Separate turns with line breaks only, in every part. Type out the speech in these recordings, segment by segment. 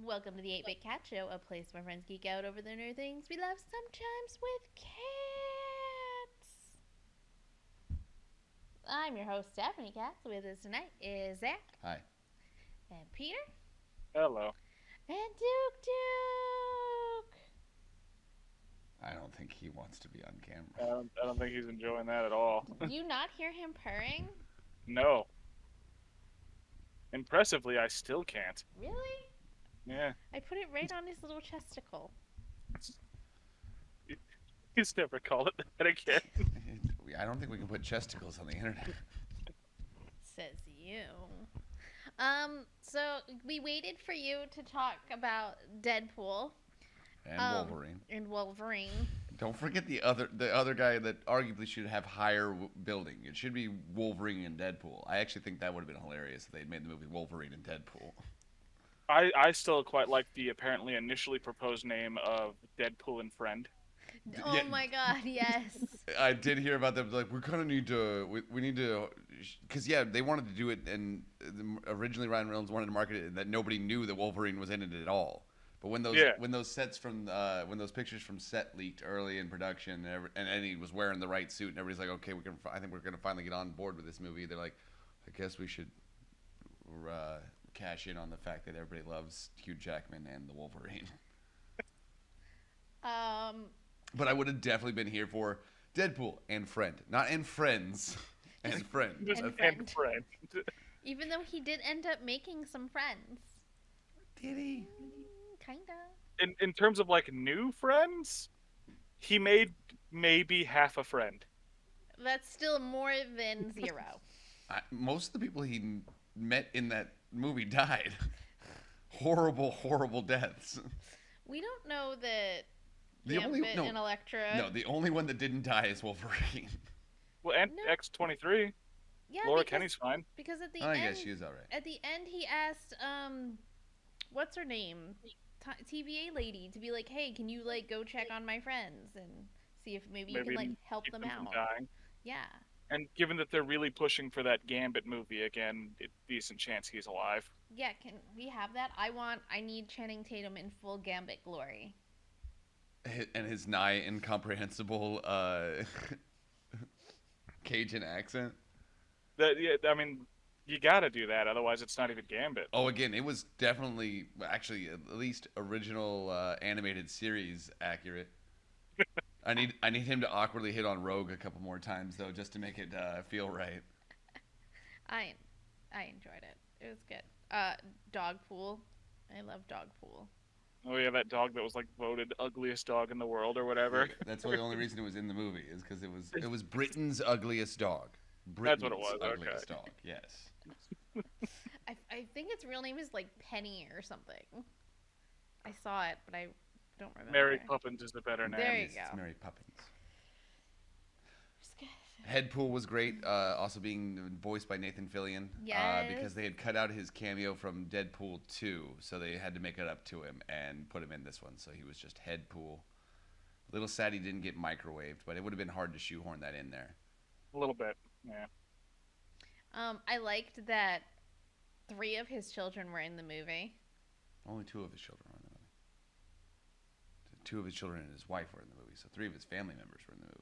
Welcome to the 8-Bit Cat Show, a place where friends geek out over the new things we love, sometimes with cats. I'm your host, Stephanie Katz. With us tonight is Zach.
Hi.
And Peter.
Hello.
And Duke.
I don't think he wants to be on
I
camera.
don't think he's enjoying that at all.
Do you not hear him purring?
No. Impressively, I still can't.
Really?
Yeah.
I put it right on his little chesticle.
He's never called it that again.
I don't think we can put chesticles on the internet.
Says you. So we waited for you to talk about Deadpool.
And Wolverine.
And Wolverine.
Don't forget the other guy that arguably should have higher building. It should be Wolverine and Deadpool. I actually think that would have been hilarious if they'd made the movie Wolverine and Deadpool.
I still quite like the apparently initially proposed name of Deadpool and Friend.
Oh
Yeah.
my god, yes.
I did hear about them. Like, we kind of need to. We need to. Because, yeah, they wanted to do it, and originally Ryan Reynolds wanted to market it that nobody knew that Wolverine was in it at all. But when those sets from when those pictures from set leaked early in production, and Eddie was wearing the right suit, and everybody's like, okay, I think we're gonna finally get on board with this movie. They're like, I guess we should cash in on the fact that everybody loves Hugh Jackman and the Wolverine. But I would have definitely been here for Deadpool and Friend, not and Friends, and Friend.
And Friend.
Even though he did end up making some friends.
Did he?
Kinda.
In terms of like new friends, he made maybe half a friend.
That's still more than zero.
Most of the people he met in that movie died. Horrible, horrible deaths.
We don't know that
Gambit
and Elektra.
No, the only one that didn't die is Wolverine.
Well, and
No.
X-23.
Yeah,
Laura Kenny's fine.
Because at the
I
end,
guess she's all right.
At the end, he asked, what's her name, TVA lady, to be like, hey, can you like go check on my friends and see if maybe you can like help
keep
them
from
out.
dying.
Yeah.
And given that they're really pushing for that Gambit movie again, decent chance he's alive.
Yeah, can we have that? I need Channing Tatum in full Gambit glory.
And his nigh incomprehensible Cajun accent.
I mean, you gotta do that, otherwise it's not even Gambit.
Oh, again, it was definitely, actually, at least original animated series accurate. I need him to awkwardly hit on Rogue a couple more times though, just to make it feel right.
I enjoyed it. It was good. Dogpool. I love Dogpool.
Oh yeah, that dog that was like voted ugliest dog in the world or whatever.
Yeah, that's the only reason it was in the movie is because it was Britain's ugliest dog.
That's what it was.
Ugliest
Okay.
dog. Yes.
I think its real name is like Penny or something. I saw it, but I don't remember.
Mary Poppins is the better name.
There you
Yes,
go.
it's Mary Poppins.
It's good.
Headpool was great, also being voiced by Nathan Fillion.
Yes.
Because they had cut out his cameo from Deadpool 2, so they had to make it up to him and put him in this one. So he was just Headpool. A little sad he didn't get microwaved, but it would have been hard to shoehorn that in there.
A little bit, yeah.
I liked that 3 of his children were in the movie.
Only 2 of his children were in the movie. 2 of his children and his wife were in the movie, so 3 of his family members were in the movie.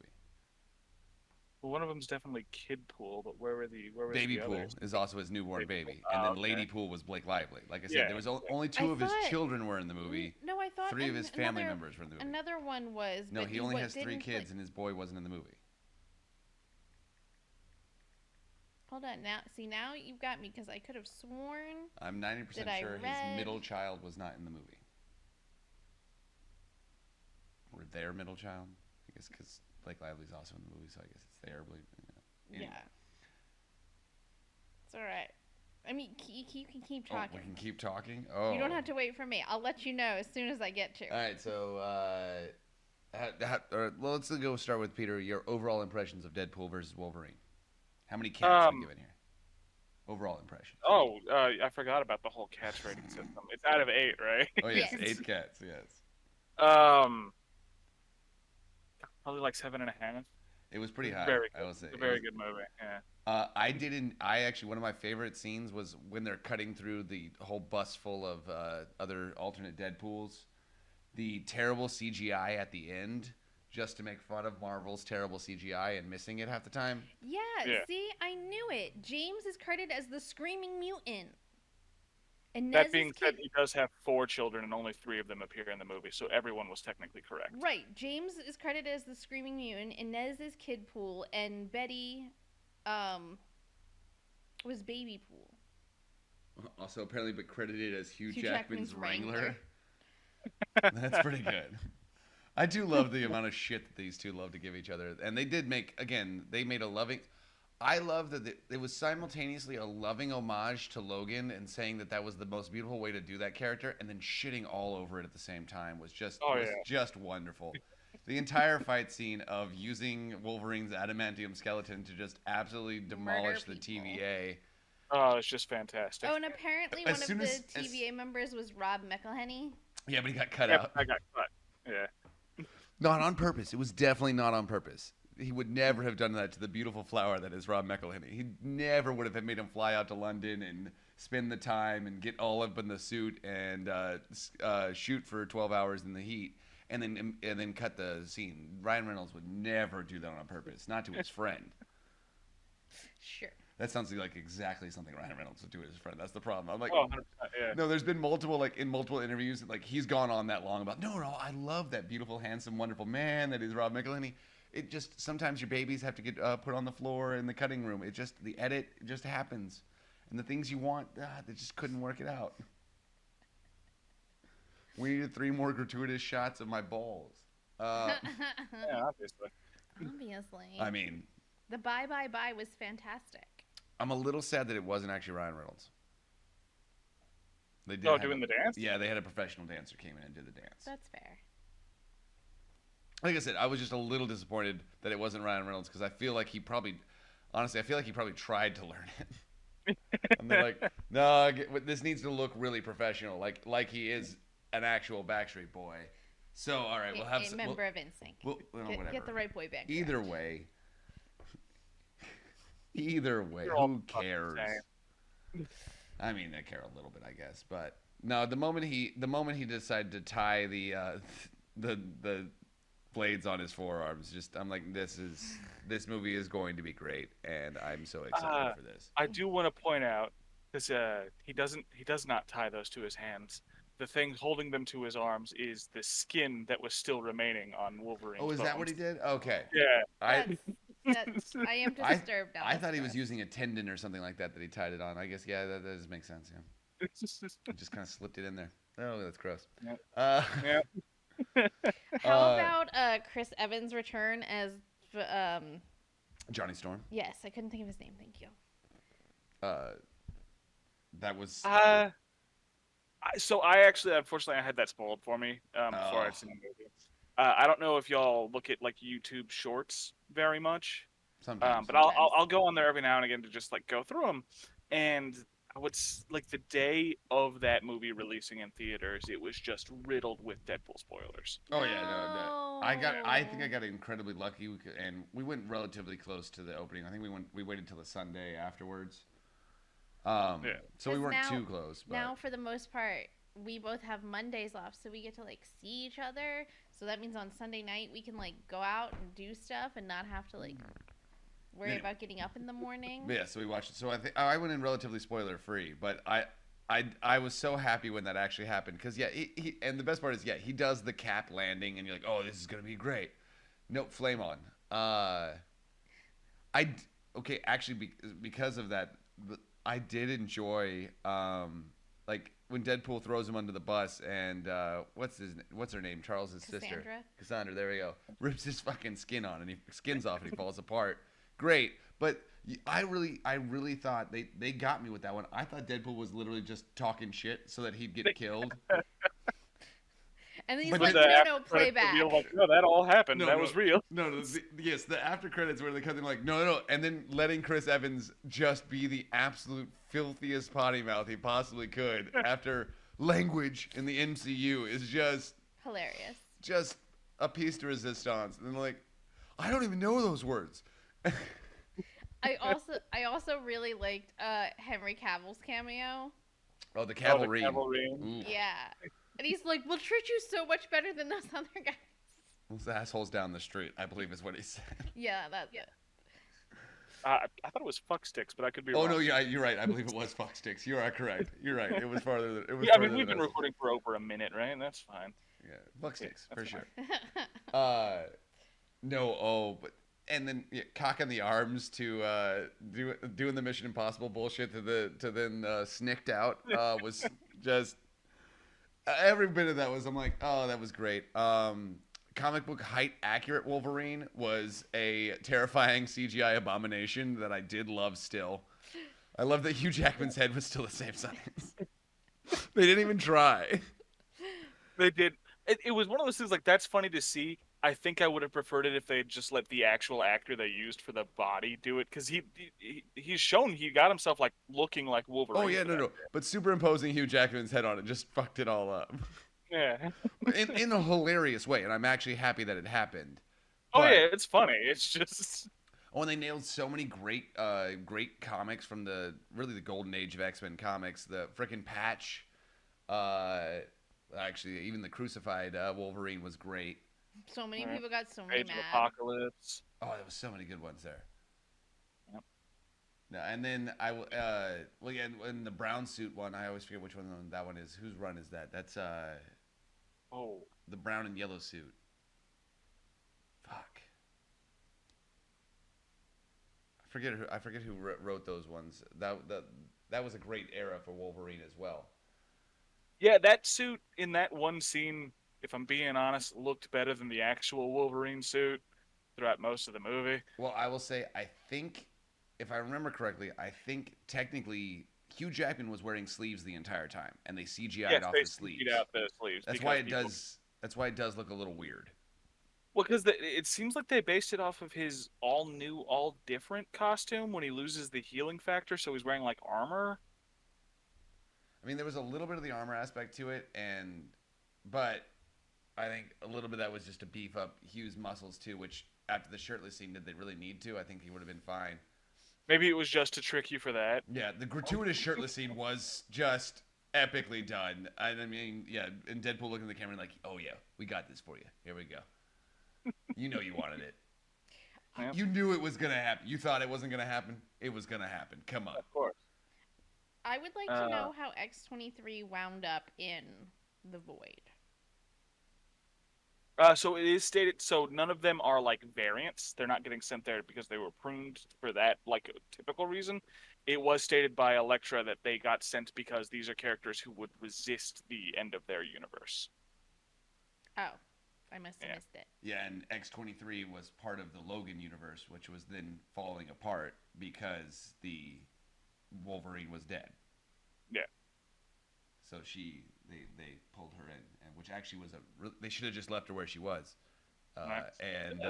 Well, one of them's definitely Kid Pool, but where were the
Baby Pool
others?
is also his newborn baby,
Oh,
and then
okay.
Lady Pool was Blake Lively. Like I said,
Yeah.
there was only 2 of his
thought-
children were in the movie.
No, I thought
3 of his family
another-
members were in the movie.
Another one was.
No,
but
he only has 3
didn't
kids, and his boy wasn't in the movie.
Hold on, now you've got me because I could have sworn.
I'm 90%
That I
sure his
read-
middle child was not in the movie. Or their middle child. I guess because Blake Lively's also in the movie, so I guess it's their. Anyway.
Yeah. It's all right. I mean, you can keep
Oh,
talking.
we can keep talking? Oh.
You don't have to wait for me. I'll let you know as soon as I get to.
All right, so well, let's go start with Peter. Your overall impressions of Deadpool versus Wolverine. How many cats are we giving here? Overall impressions.
Oh, I forgot about the whole catch rating system. It's out of 8, right?
Oh yes,
Yes.
8 cats. Yes.
Probably like 7.5.
It was pretty high.
Very
I will say.
It's a very good movie. Yeah.
I didn't. I actually one of my favorite scenes was when they're cutting through the whole bus full of other alternate Deadpools. The terrible CGI at the end, just to make fun of Marvel's terrible CGI and missing it half the time.
Yeah,
Yeah.
see, I knew it. James is credited as the Screaming Mutant. And
That being said, he does have 4 children, and only 3 of them appear in the movie, so everyone was technically correct.
Right. James is credited as the Screaming Mutant, Inez is Kid Pool, and Betty was Baby Pool.
Also, apparently, but credited as Hugh
Jackman's
Jackman's Wrangler. That's pretty good. I do love the amount of shit that these two love to give each other. And they did make, again, they made a loving. I love that it was simultaneously a loving homage to Logan and saying that that was the most beautiful way to do that character, and then shitting all over it at the same time was just just wonderful. The entire fight scene of using Wolverine's adamantium skeleton to just absolutely demolish the TVA.
Oh, it's just fantastic.
Oh, and apparently one of the TVA members was Rob McElhenney.
Yeah, but he got cut out.
I got cut. Yeah.
Not on purpose. It was definitely not on purpose. He would never have done that to the beautiful flower that is Rob McElhenney. He never would have made him fly out to London and spend the time and get all up in the suit and shoot for 12 hours in the heat and then cut the scene. Ryan Reynolds would never do that on purpose, not to his friend.
Sure.
That sounds like exactly something Ryan Reynolds would do to his friend. That's the problem. I'm like,
100%, yeah.
No, there's been multiple interviews, like he's gone on that long about, no, I love that beautiful, handsome, wonderful man that is Rob McElhenney. It just, sometimes your babies have to get put on the floor in the cutting room. It just, the edit just happens. And the things you want, they just couldn't work it out. We needed 3 more gratuitous shots of my balls.
Yeah, obviously.
Obviously.
I mean,
the Bye Bye Bye was fantastic.
I'm a little sad that it wasn't actually Ryan Reynolds. They did
doing the dance?
Yeah, they had a professional dancer came in and did the dance.
That's fair.
Like I said, I was just a little disappointed that it wasn't Ryan Reynolds because I feel like he probably tried to learn it. And they're like, no, this needs to look really professional, like he is an actual Backstreet Boy. So, all right, we'll have
a member of NSYNC.
Whatever.
Get the right boy band.
Either way, who cares? I mean, I care a little bit, I guess, but no. The moment he decided to tie the blades on his forearms, I'm like, this movie is going to be great, and I'm so excited for this.
I do want to point out because he does not tie those to his hands. The thing holding them to his arms is the skin that was still remaining on Wolverine's
Oh, is
bones.
that what he did? Okay.
Yeah.
I am disturbed now.
I thought he was using a tendon or something like that he tied it on. I guess, yeah, that does make sense, yeah. He just kind of slipped it in there. Oh, that's gross.
Yeah.
How about Chris Evans' return as
Johnny Storm?
Yes, I couldn't think of his name. Thank you.
That was...
So I actually, unfortunately, I had that spoiled for me before I'd seen the movie. I don't know if y'all look at like YouTube Shorts very much.
Sometimes.
But I'll go on there every now and again to just like go through them. And like the day of that movie releasing in theaters, it was just riddled with Deadpool spoilers.
Oh yeah, no. I think I got incredibly lucky, and we went relatively close to the opening. I think we waited till the Sunday afterwards. So we weren't too close. But...
Now, for the most part, we both have Mondays off, so we get to like see each other. So that means on Sunday night we can like go out and do stuff and not have to like worry about getting up in the morning.
Yeah, so we watched it. So I think I went in relatively spoiler free, but I was so happy when that actually happened because he and the best part is he does the cap landing and you're like, oh, this is gonna be great. Nope, flame on. Actually because of that. I did enjoy, like when Deadpool throws him under the bus and what's her name? Charles's sister, Cassandra. There we go. Rips his fucking skin on and he skins off and he falls apart. Great, but I really thought they got me with that one. I thought Deadpool was literally just talking shit so that he'd get killed.
And then he's like, no, play back.
Like, no, that all happened. That was real.
No, yes, the after credits where they cut in like, no, and then letting Chris Evans just be the absolute filthiest potty mouth he possibly could after language in the MCU is just...
hilarious.
Just a piece de resistance. And like, I don't even know those words.
I also really liked Henry Cavill's cameo.
Oh, the
Oh, the
cavalry.
cavalry.
Ooh,
Yeah. And he's like, "We'll treat you so much better than those other guys."
those assholes down the street, I believe is what he said.
Yeah, that's it.
I thought it was fuck sticks, but I could be
Oh
wrong.
no, yeah, you're right. I believe it was fuck sticks. You are correct. You're right. It was farther. Than, it was
Yeah, I mean,
farther
we've
than
been
us.
recording for over a minute, right? That's fine.
Yeah, fuck sticks for
that's
sure.
fine.
No, but and then cocking the arms to doing the Mission Impossible bullshit to then snicked out was just every bit of that was. I'm like, oh, that was great. Comic book height accurate Wolverine was a terrifying CGI abomination that I did love still. I love that Hugh Jackman's head was still the same size. They didn't even try.
They did. It was one of those things like that's funny to see. I think I would have preferred it if they had just let the actual actor they used for the body do it, because he's shown he got himself like looking like Wolverine.
Oh yeah, no. But superimposing Hugh Jackman's head on it just fucked it all up.
Yeah.
in a hilarious way, and I'm actually happy that it happened.
Oh yeah, it's funny. It's just.
Oh, and they nailed so many great comics from the golden age of X-Men comics. The frickin' Patch, actually, even the crucified Wolverine was great.
So many people got so many
Age
mad.
of Apocalypse.
Oh, there was so many good ones there.
Yep.
No, and then in the brown suit one, I always forget which one that one is. Whose run is that? That's the brown and yellow suit. Fuck. I forget who wrote those ones. That was a great era for Wolverine as well.
Yeah, that suit in that one scene, if I'm being honest, looked better than the actual Wolverine suit throughout most of the movie.
Well, I will say, I think, if I remember correctly, I think technically Hugh Jackman was wearing sleeves the entire time, and they CGI'd off the sleeves.
Out the sleeves.
That's why it does. That's why it does look a little weird.
Well, because it seems like they based it off of his all new, all different costume when he loses the healing factor, so he's wearing like armor.
I mean, there was a little bit of the armor aspect to it, but I think a little bit of that was just to beef up Hugh's muscles too. Which after the shirtless scene, did they really need to? I think he would have been fine.
Maybe it was just to trick you for that.
Yeah, the gratuitous shirtless scene was just epically done. I mean, yeah, and Deadpool looking at the camera like, "Oh yeah, we got this for you. Here we go." You know you wanted it. Yep. You knew it was gonna happen. You thought it wasn't gonna happen. It was gonna happen. Come on.
Of course.
I would like to know how X-23 wound up in the Void.
So it is stated. So none of them are like variants. They're not getting sent there because they were pruned for that like typical reason. It was stated by Elektra that they got sent because these are characters who would resist the end of their universe.
Oh. I must have missed it.
Yeah, and X-23 was part of the Logan universe, which was then falling apart because the Wolverine was dead.
Yeah.
So they pulled her in, and which actually was they should have just left her where she was. And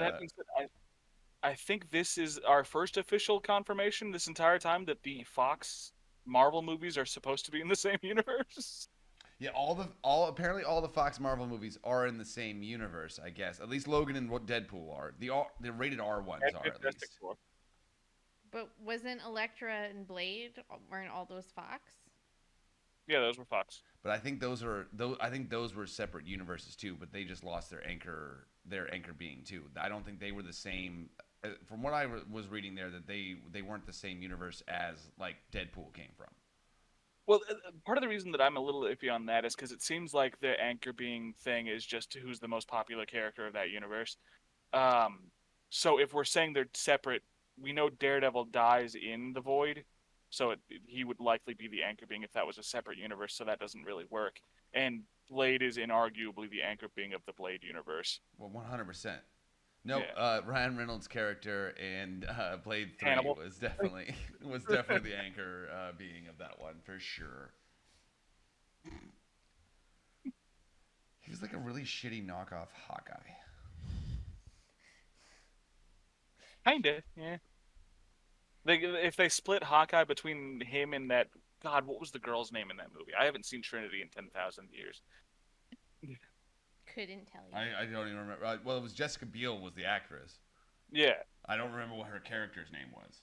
I think this is our first official confirmation this entire time that the Fox Marvel movies are supposed to be in the same universe.
Yeah, apparently all the Fox Marvel movies are in the same universe, I guess. At least Logan and Deadpool are. The rated R ones are at least.
But wasn't Elektra and Blade weren't all those Fox?
Yeah, those were Fox.
But I think those were separate universes too, but they just lost their anchor being too. I don't think they were the same from what I was reading there that they weren't the same universe as like Deadpool came from.
Well, part of the reason that I'm a little iffy on that is because it seems like the anchor being thing is just who's the most popular character of that universe. So if we're saying they're separate, we know Daredevil dies in the Void, so he would likely be the anchor being if that was a separate universe, so that doesn't really work. And Blade is inarguably the anchor being of the Blade universe.
Well, 100%. No, Ryan Reynolds' character in Blade 3
Hannibal.
was definitely the anchor being of that one for sure. He was like a really shitty knockoff Hawkeye.
Kinda, yeah. If they split Hawkeye between him and that, God, what was the girl's name in that movie? I haven't seen Trinity in 10,000 years.
Couldn't tell you.
I don't even remember. Well, it was Jessica Biel was the actress.
Yeah.
I don't remember what her character's name was.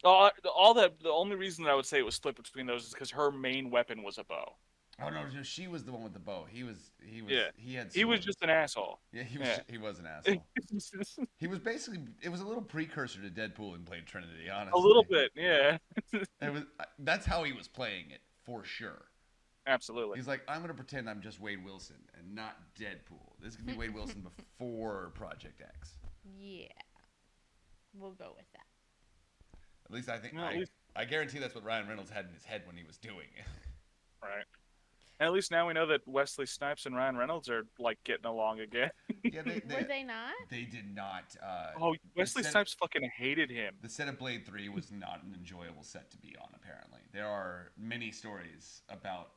all that. The only reason that I would say it was split between those is because her main weapon was a bow.
Oh no, she was the one with the bow.
Yeah,
he had
he was
swords.
just an asshole.
Yeah,
Yeah.
he was an asshole. He was basically it was a little precursor to Deadpool and Blade Trinity,
A
honestly.
little bit, yeah.
It was that's how he was playing it for sure.
Absolutely.
He's like, I'm gonna pretend I'm just Wade Wilson and not Deadpool. This could be Wade Wilson before Project X.
Yeah, we'll go with that.
At least I think
No,
I guarantee that's what Ryan Reynolds had in his head when he was doing it.
right. And at least now we know that Wesley Snipes and Ryan Reynolds are like getting along again.
Yeah,
Were they not?
They did not.
Oh, Wesley Snipes fucking hated him.
The set of Blade 3 was not an enjoyable set to be on. Apparently, there are many stories about.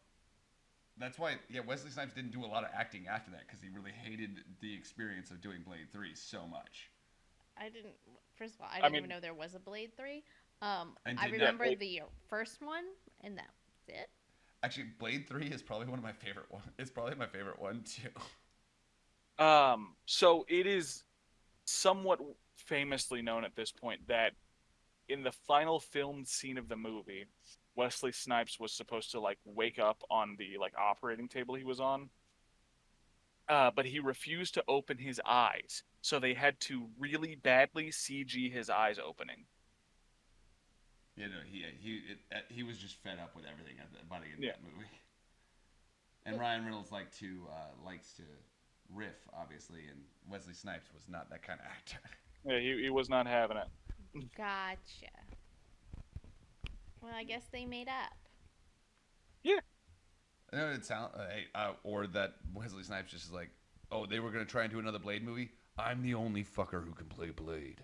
That's why, yeah, Wesley Snipes didn't do a lot of acting after that because he really hated the experience of doing Blade 3 so much.
I didn't. First of all, I didn't even know there was a Blade 3. I remember the first one, and that's it.
Actually, Blade 3 is probably one of my favorite ones. It's probably my favorite one too.
So it is somewhat famously known at this point that in the final filmed scene of the movie, Wesley Snipes was supposed to like wake up on the like operating table he was on. But he refused to open his eyes, so they had to really badly CG his eyes opening.
Yeah, no, he was just fed up with everything by the end of that movie. And Ryan Reynolds likes to riff, obviously, and Wesley Snipes was not that kind of actor.
Yeah, he was not having it.
Gotcha. Well, I guess they made up.
Yeah.
No, it sound or that Wesley Snipes just is like, oh, they were gonna try and do another Blade movie. I'm the only fucker who can play Blade.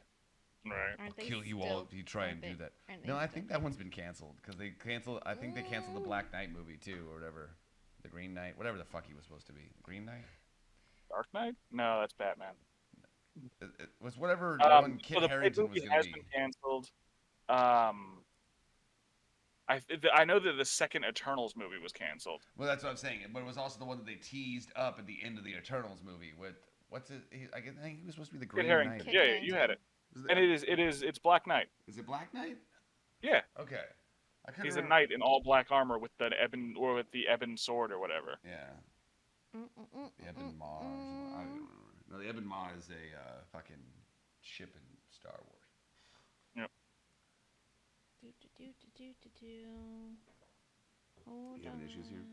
Right.
I'll kill you all if you try and do that. No, I think that one's been canceled because they canceled. I think they canceled the Black Knight movie too, or whatever, the Green Knight, whatever the fuck he was supposed to be. The Green Knight.
Dark Knight? No, that's Batman.
It was whatever one Kit
the
Harington was
movie
going
has
to be.
been canceled. I know that the second Eternals movie was canceled.
Well, that's what I'm saying. But it was also the one that they teased up at the end of the Eternals movie with what's it? I think he was supposed to be the Green Knight.
Yeah, you had it. And it's Black Knight.
Is it Black Knight?
Yeah.
Okay.
He's a knight in all black armor with the ebon sword or whatever.
Yeah. The Ebon Maw. I don't remember. No, the Ebon Maw is a fucking ship in Star Wars.
Yep.
Hold
you having issues here?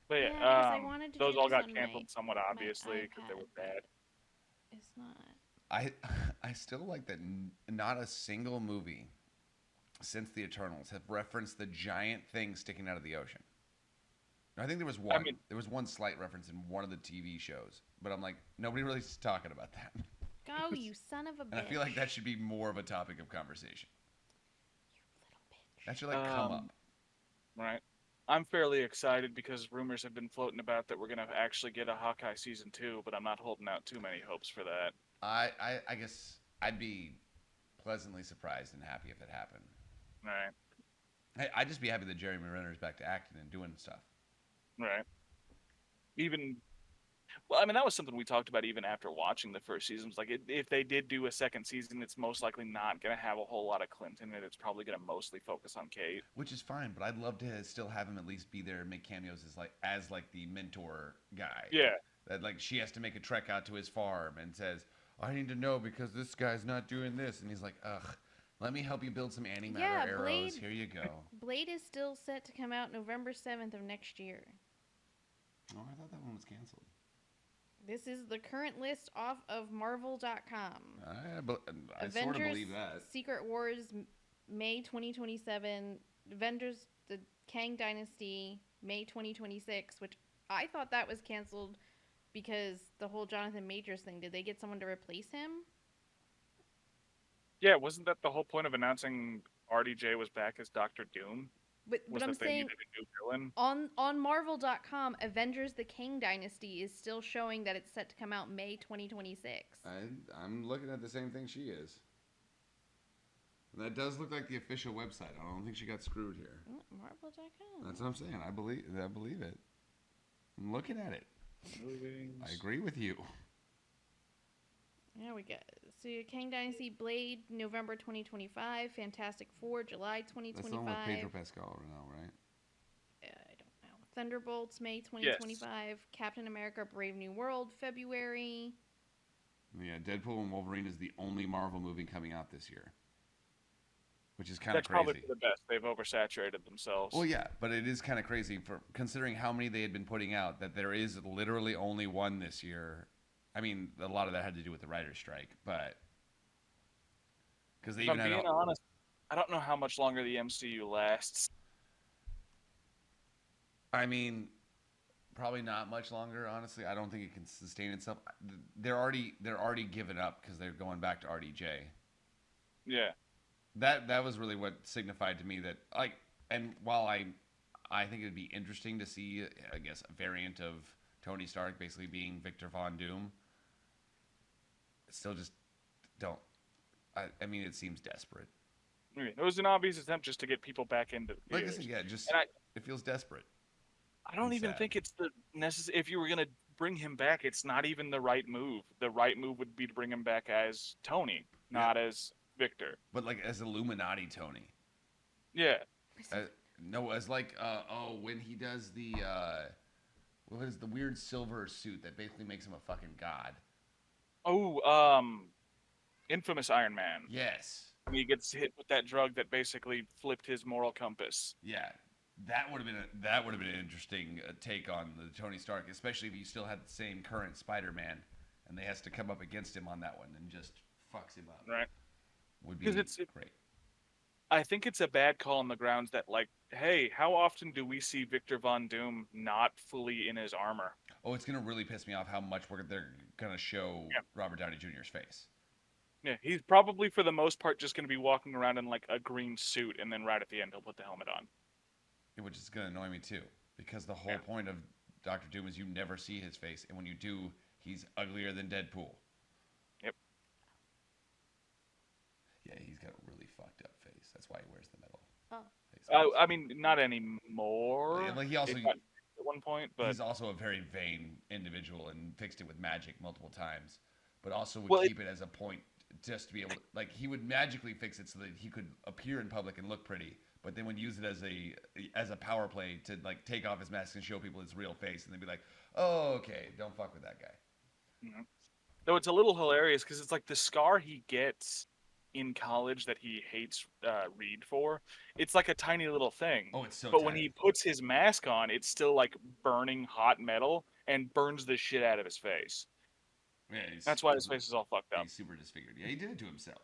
But
yeah, I wanted to
those
do
all
this
got
on
canceled somewhat obviously because they were bad.
It's not.
I still like that not a single movie since the Eternals have referenced the giant thing sticking out of the ocean. I think there was one. There was one slight reference in one of the TV shows, but I'm like, nobody really is talking about that.
Go, you son of a bitch.
And I feel like that should be more of a topic of conversation.
You little bitch.
That should come up.
Right. I'm fairly excited because rumors have been floating about that we're gonna actually get a Hawkeye season 2, but I'm not holding out too many hopes for that.
I guess I'd be pleasantly surprised and happy if it happened.
Right.
Hey, I'd just be happy that Jeremy Renner's back to acting and doing stuff.
Right. That was something we talked about even after watching the first season. It was like, if they did do a second season, it's most likely not going to have a whole lot of Clint in it. It's probably going to mostly focus on Kate.
Which is fine, but I'd love to still have him at least be there and make cameos as the mentor guy.
Yeah.
That she has to make a trek out to his farm and says, I need to know because this guy's not doing this. And he's like, ugh, let me help you build some antimatter arrows.
Blade,
here you go.
Blade is still set to come out November 7th of next year.
Oh, I thought that one was canceled.
This is the current list off of Marvel.com.
I
Avengers,
sort of believe that.
Secret Wars, May 2027. Avengers, the Kang Dynasty, May 2026, which I thought that was canceled because the whole Jonathan Majors thing. Did they get someone to replace him?
Yeah, wasn't that the whole point of announcing RDJ was back as Doctor Doom?
But I'm saying on Marvel.com, Avengers: The Kang Dynasty is still showing that it's set to come out May 2026.
I'm looking at the same thing she is. That does look like the official website. I don't think she got screwed here.
Marvel.com.
That's what I'm saying. I believe it. I'm looking at it. I agree with you.
Yeah, we got so Kang Dynasty Blade November 2025, Fantastic Four July
That's the one with Pedro
2025.
Pascal now, right?
I don't know. Thunderbolts May
Yes.
2025, Captain America Brave New World February.
Yeah, Deadpool and Wolverine is the only Marvel movie coming out this year, which is kind of
That's probably
crazy.
for the best. They've oversaturated themselves.
Well, yeah, but it is kind of crazy for considering how many they had been putting out that there is literally only one this year. I mean, a lot of that had to do with the writer's strike, but because they
If
even
I'm
had,
being honest, I don't know how much longer the MCU lasts.
I mean, probably not much longer. Honestly, I don't think it can sustain itself. They're already giving up because they're going back to RDJ.
Yeah.
That was really what signified to me that like, and while I think it'd be interesting to see, I guess, a variant of Tony Stark basically being Victor Von Doom. Still, just don't. I mean, it seems desperate.
It was an obvious attempt just to get people back into the
Like I
theaters.
said, yeah, just
And
it feels desperate.
I don't
And
even
sad.
think it's the necessary. If you were gonna bring him back, it's not even the right move. The right move would be to bring him back as Tony,
Yeah,
not as Victor.
but like as Illuminati Tony.
Yeah.
Uh, no, as like when he does the what is the weird silver suit that basically makes him a fucking god.
Oh, infamous Iron Man.
Yes.
When he gets hit with that drug that basically flipped his moral compass.
Yeah. That would have been an interesting take on the Tony Stark, especially if you still had the same current Spider-Man, and they has to come up against him on that one and just fucks him up.
Right.
Would be
Because
great.
I think it's a bad call on the grounds that, like, hey, how often do we see Victor Von Doom not fully in his armor?
Oh, it's gonna really piss me off how much they're gonna show
Yeah.
Robert Downey Jr.'s face.
Yeah, he's probably for the most part just going to be walking around in like a green suit, and then right at the end he'll put the helmet on.
Which is gonna annoy me too, because the whole point of Doctor Doom is you never see his face, and when you do, he's uglier than Deadpool.
Yep.
Yeah, he's got a really fucked up face. That's why he wears the metal.
Oh.
I mean, not anymore.
Like he also
It got at one point, but
he's also a very vain individual and fixed it with magic multiple times, but also would
well,
keep it as a point just to be able to, like he would magically fix it so that he could appear in public and look pretty, but then would use it as a power play to like take off his mask and show people his real face, and they'd be like, "Oh, okay, don't fuck with that guy."
mhm. Though it's a little hilarious because it's like the scar he gets in college that he hates Reed for. It's like a tiny little thing.
Oh, it's so
But when
tiny.
he puts his mask on, it's still like burning hot metal and burns the shit out of his face.
Yeah,
That's why his face is all fucked up.
he's super disfigured. Yeah, he did it to himself.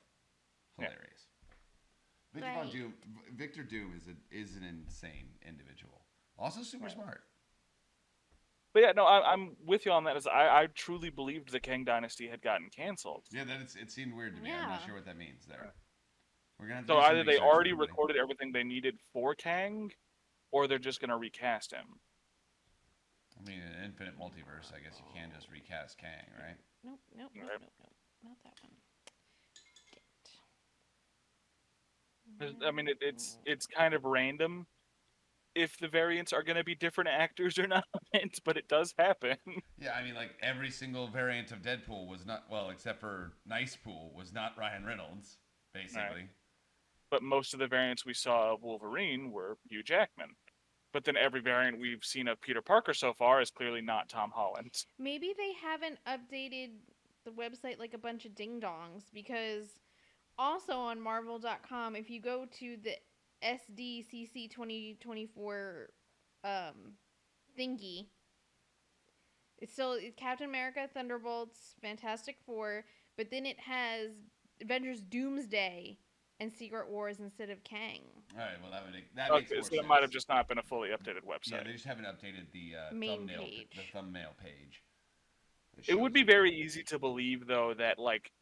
Yeah.
Hilarious. Victor
Right.
Von Doom. Victor Doom is an insane individual. Also super smart.
But yeah, no, I'm with you on that. As I truly believed the Kang Dynasty had gotten canceled.
Yeah, it seemed weird to me. I'm not
Yeah.
sure what that means there. We're gonna have to
So
do some
either they
research,
already
everybody.
recorded everything they needed for Kang, or they're just gonna recast him.
I mean, in an infinite multiverse, I guess you can just recast Kang, right?
Nope.
Right.
Not that one.
I mean, it's kind of random if the variants are gonna be different actors or not, but it does happen.
Yeah, I mean, like every single variant of Deadpool was not except for Nice Pool, was not Ryan Reynolds, basically.
Right. But most of the variants we saw of Wolverine were Hugh Jackman. But then every variant we've seen of Peter Parker so far is clearly not Tom Holland.
Maybe they haven't updated the website like a bunch of ding dongs because also on Marvel.com, if you go to the SDCC 2024 thingy, it's Captain America, Thunderbolts, Fantastic Four, but then it has Avengers Doomsday and Secret Wars instead of Kang.
All right, well that makes more
So
sense.
it might have just not been a fully updated website.
Yeah, they just haven't updated the
Main
thumbnail
page.
the thumbnail page.
It would be very easy to believe though that like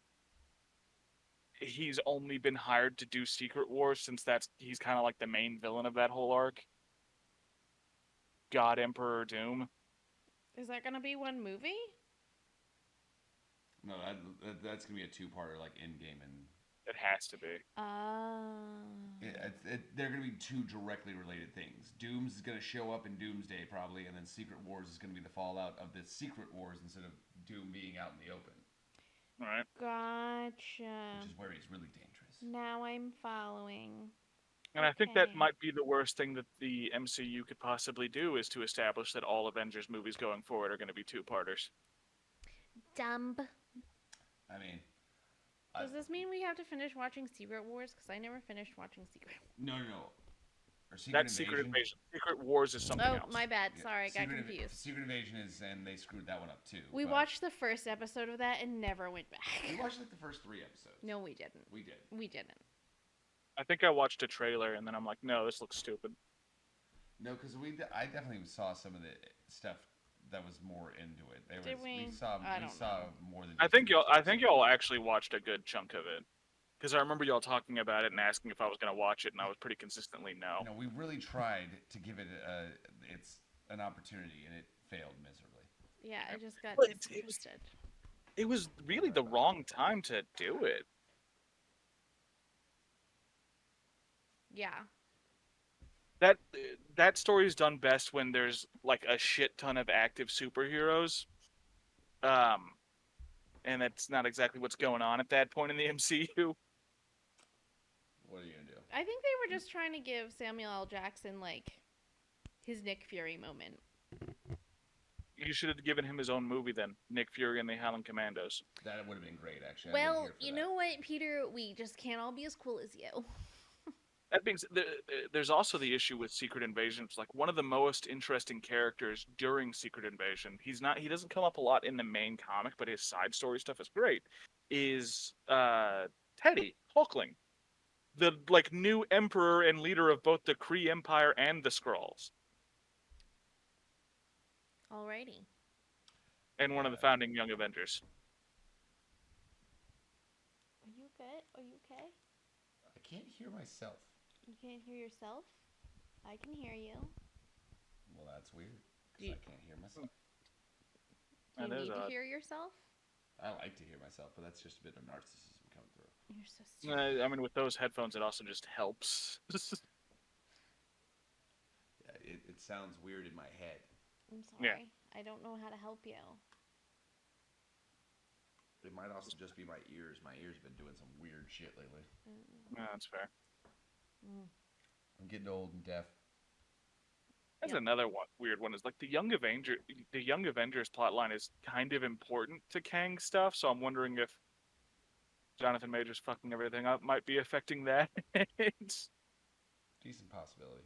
he's only been hired to do Secret Wars since he's kind of like the main villain of that whole arc. God Emperor Doom.
Is that gonna be one movie?
No, that's gonna be a two-parter, like Endgame and.
It has to be.
Yeah, they're gonna be two directly related things. Doom's is gonna show up in Doomsday probably, and then Secret Wars is gonna be the fallout of the Secret Wars instead of Doom being out in the open.
Right.
Gotcha.
which is where he's really dangerous.
Now I'm following.
And I think that
Okay.
might be the worst thing that the MCU could possibly do is to establish that all Avengers movies going forward are going to be two-parters.
Dumb.
I mean,
Does this mean we have to finish watching Secret Wars? Because I never finished watching Secret Wars.
no. Or
That's Secret Invasion. Secret Wars is something else.
Oh, my bad.
Yeah,
Sorry, I got confused.
Secret Invasion is, and they screwed that one up too.
We watched the first episode of that and never went back.
We watched like the first 3 episodes.
No, we didn't.
We did.
We didn't.
I think I watched a trailer and then I'm like, no, this looks stupid.
No, because I definitely saw some of the stuff that was more into it.
Did we?
We saw more than.
I think y'all actually watched a good chunk of it. Because I remember y'all talking about it and asking if I was going to watch it, and I was pretty consistently no.
No, we really tried to give it an opportunity, and it failed miserably.
Yeah, I just got disinterested.
It was really the wrong time to do it.
Yeah.
That story is done best when there's like a shit ton of active superheroes. And that's not exactly what's going on at that point in the MCU.
What are you gonna do?
I think they were just trying to give Samuel L. Jackson like his Nick Fury moment.
You should have given him his own movie then, Nick Fury and the Howling Commandos.
That would have been great, actually.
Well, you know what, Peter? We just can't all be as cool as you.
That being said, there's also the issue with Secret Invasion. It's like one of the most interesting characters during Secret Invasion. He doesn't come up a lot in the main comic, but his side story stuff is great. Is Teddy Hulkling, the like new emperor and leader of both the Kree Empire and the Skrulls.
Alrighty.
And one of the founding Young Avengers.
Are you good? Are you okay?
I can't hear myself.
You can't hear yourself? I can hear you.
Well, that's weird. Because I can't hear myself.
Do you need to hear yourself?
I like to hear myself, but that's just a bit of narcissism coming through.
You're so stupid.
I mean, with those headphones, it also just helps.
Yeah, it sounds weird in my head.
I'm sorry. I don't know how to help you.
It might also just be my ears. My ears have been doing some weird shit lately.
Yeah, that's fair.
I'm getting old and deaf.
That's another weird one. Is like the Young Avengers plotline is kind of important to Kang stuff. So I'm wondering if Jonathan Majors fucking everything up might be affecting that.
Decent possibility.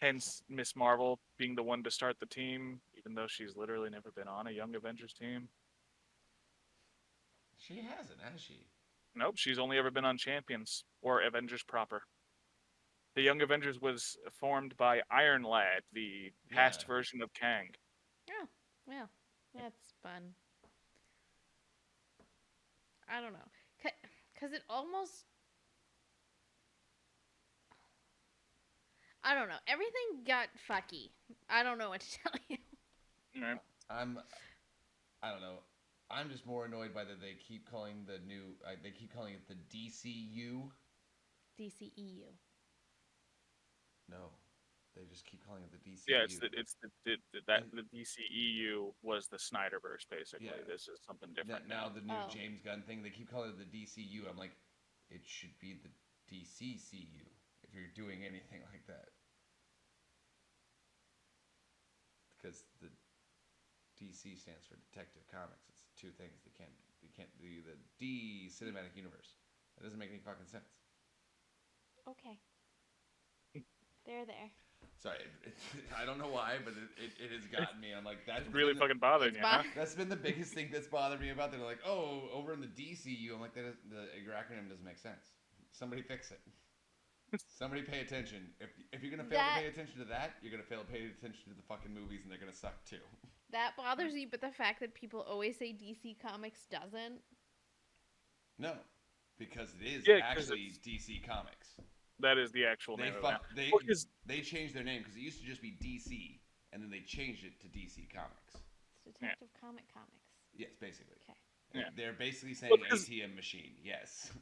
Hence, Miss Marvel being the one to start the team, even though she's literally never been on a Young Avengers team.
She hasn't, has she?
Nope, she's only ever been on Champions or Avengers proper. The Young Avengers was formed by Iron Lad, the past version of Kang.
Oh, well, that's fun. I don't know. Because it almost... I don't know. Everything got fucky. I don't know what to tell you.
Right.
I don't know. I'm just more annoyed by that they keep calling the new... they keep calling it the DCU.
DCEU.
No. They just keep calling it the DCU.
Yeah, the DCEU was the Snyderverse, basically. Yeah. This is something different
now. The new James Gunn thing, they keep calling it the DCU. I'm like, it should be the DCCU if you're doing anything like that. Because the DC stands for Detective Comics. It's two things. They can't do the D Cinematic Universe. That doesn't make any fucking sense.
Okay. They're there.
Sorry, I don't know why, but it has gotten me. I'm like, that's
really fucking bothering you. Huh?
That's been the biggest thing that's bothered me about. They're like, oh, over in the DCU. I'm like, your acronym doesn't make sense. Somebody fix it. Somebody pay attention. If you're gonna fail to pay attention to that, you're gonna fail to pay attention to the fucking movies, and they're gonna suck too.
That bothers you, but the fact that people always say DC Comics doesn't.
No, because it is actually DC Comics.
That is the actual name.
They changed their name because it used to just be DC, and then they changed it to DC Comics.
It's Detective Comics.
Yes, basically.
Okay.
Yeah. They're basically saying ATM machine. Yes.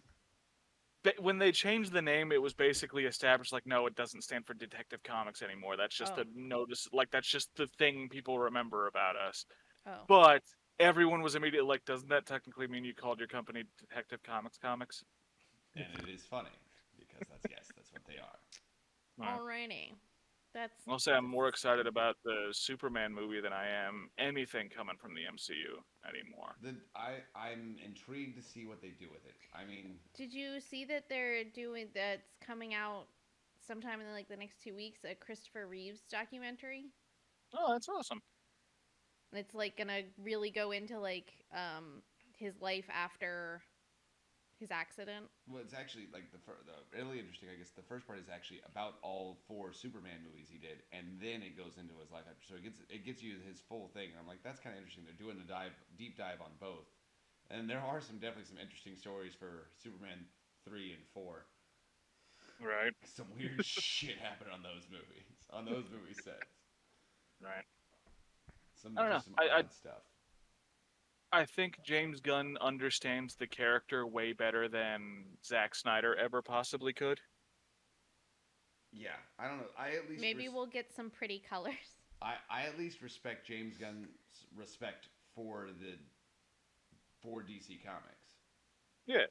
When they changed the name, it was basically established like, no, it doesn't stand for Detective Comics anymore. That's just a notice. Like, that's just the thing people remember about us.
Oh.
But everyone was immediately like, doesn't that technically mean you called your company Detective Comics?
And it is funny because that's what they are.
Right.
Alrighty.
I'll say I'm more excited about the Superman movie than I am anything coming from the MCU anymore.
I'm intrigued to see what they do with it. I mean,
did you see that that's coming out sometime in like the next 2 weeks, a Christopher Reeves documentary?
Oh, that's awesome.
It's like gonna really go into like his life after his accident.
well, it's actually like the really interesting. I guess the first part is actually about all 4 Superman movies he did, and then it goes into his life after. So it gets you his full thing, and I'm like, that's kind of interesting. They're doing a deep dive on both, and there are definitely some interesting stories for Superman 3 and 4.
Right.
Some weird shit happened on those movie sets.
Right.
Some
I don't know.
just some odd stuff.
I think James Gunn understands the character way better than Zack Snyder ever possibly could.
Yeah, I don't know. I at least
maybe we'll get some pretty colors.
I at least respect James Gunn's respect for DC Comics.
Yeah.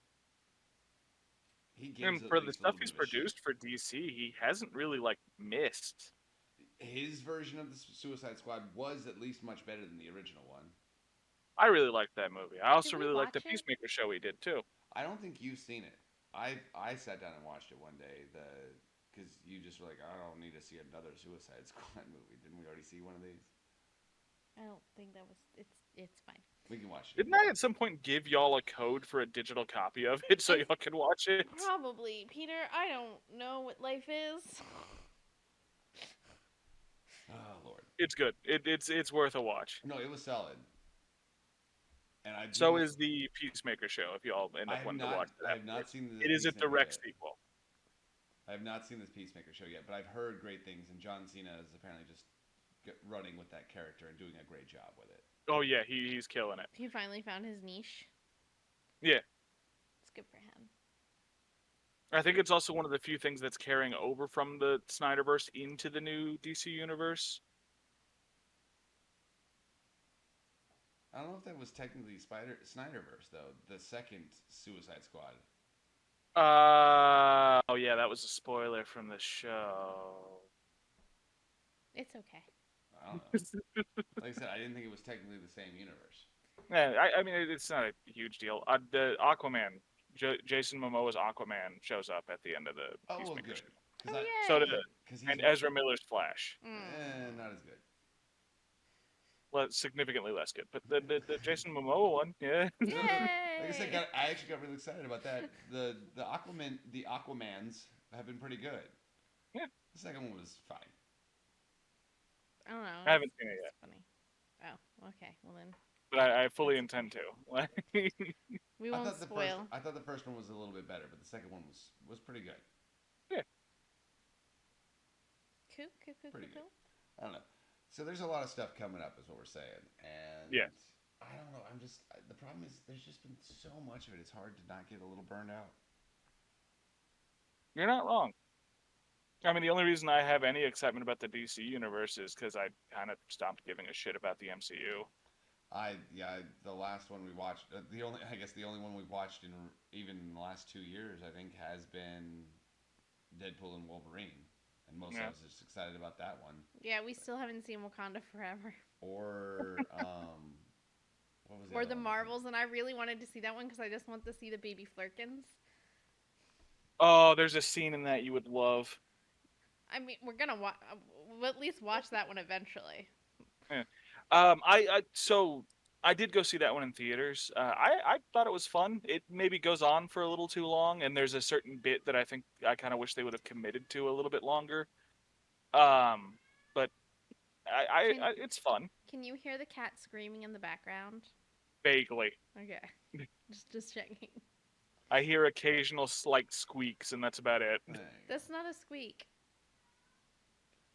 He gives
And
at
for the
least a
stuff
little bit
he's
of a shit.
produced for DC, he hasn't really like missed.
His version of the Suicide Squad was at least much better than the original one.
I really liked that movie. I also
Did we
really liked the
watch it?
Peacemaker show he did too.
I don't think you've seen it. I sat down and watched it one day. Because you just were like, I don't need to see another Suicide Squad movie. Didn't we already see one of these?
I don't think that was. It's fine.
We can watch it.
Didn't I at some point give y'all a code for a digital copy of it so y'all can watch it?
Probably, Peter. I don't know what life is.
Oh Lord.
It's good. It's worth a watch.
No, it was solid. And
So is the Peacemaker show. If y'all end up wanting to watch it,
I have not seen the.
It is a direct sequel.
I have not seen this Peacemaker show yet, but I've heard great things, and John Cena is apparently just running with that character and doing a great job with it.
Oh yeah, he's killing it.
He finally found his niche.
Yeah.
It's good for him.
I think it's also one of the few things that's carrying over from the Snyderverse into the new DC universe.
I don't know if that was technically Snyderverse though. The second Suicide Squad.
Oh yeah, that was a spoiler from the show.
It's okay.
I don't know. Like I said, I didn't think it was technically the same universe.
Yeah, I mean it's not a huge deal. The Aquaman, Jason Momoa's Aquaman shows up at the end of the Peacemaker show. So did and Ezra Miller's Flash.
Not as good.
Well, significantly less good, but the Jason Momoa one, yeah.
Like I said, I actually got really excited about that. The Aquamans have been pretty good.
Yeah.
The second one was fine.
I don't know.
I haven't seen it yet.
Funny. Oh, okay. Well then.
But I fully intend to.
We won't spoil.
I thought the first one was a little bit better, but the second one was pretty good.
Yeah.
Cool.
Pretty good. I don't know. So there's a lot of stuff coming up, is what we're saying, and
yeah.
I don't know. The problem is there's just been so much of it. It's hard to not get a little burned out.
You're not wrong. I mean, the only reason I have any excitement about the DC universe is because I kind of stopped giving a shit about the MCU.
The last one we watched, the only one we've watched in even in the last 2 years, I think, has been Deadpool and Wolverine. And most of us are just excited about that one.
Yeah, we still haven't seen Wakanda Forever.
Or, what was it?
Or the Marvels, and I really wanted to see that one because I just want to see the baby Flurkins.
Oh, there's a scene in that you would love.
I mean, we're gonna we'll at least watch that one eventually.
Yeah. So I did go see that one in theaters. I thought it was fun. It maybe goes on for a little too long, and there's a certain bit that I think I kind of wish they would have committed to a little bit longer. But it's fun.
Can you hear the cat screaming in the background?
Vaguely.
Okay. just checking.
I hear occasional slight squeaks, and that's about it.
That's not a squeak.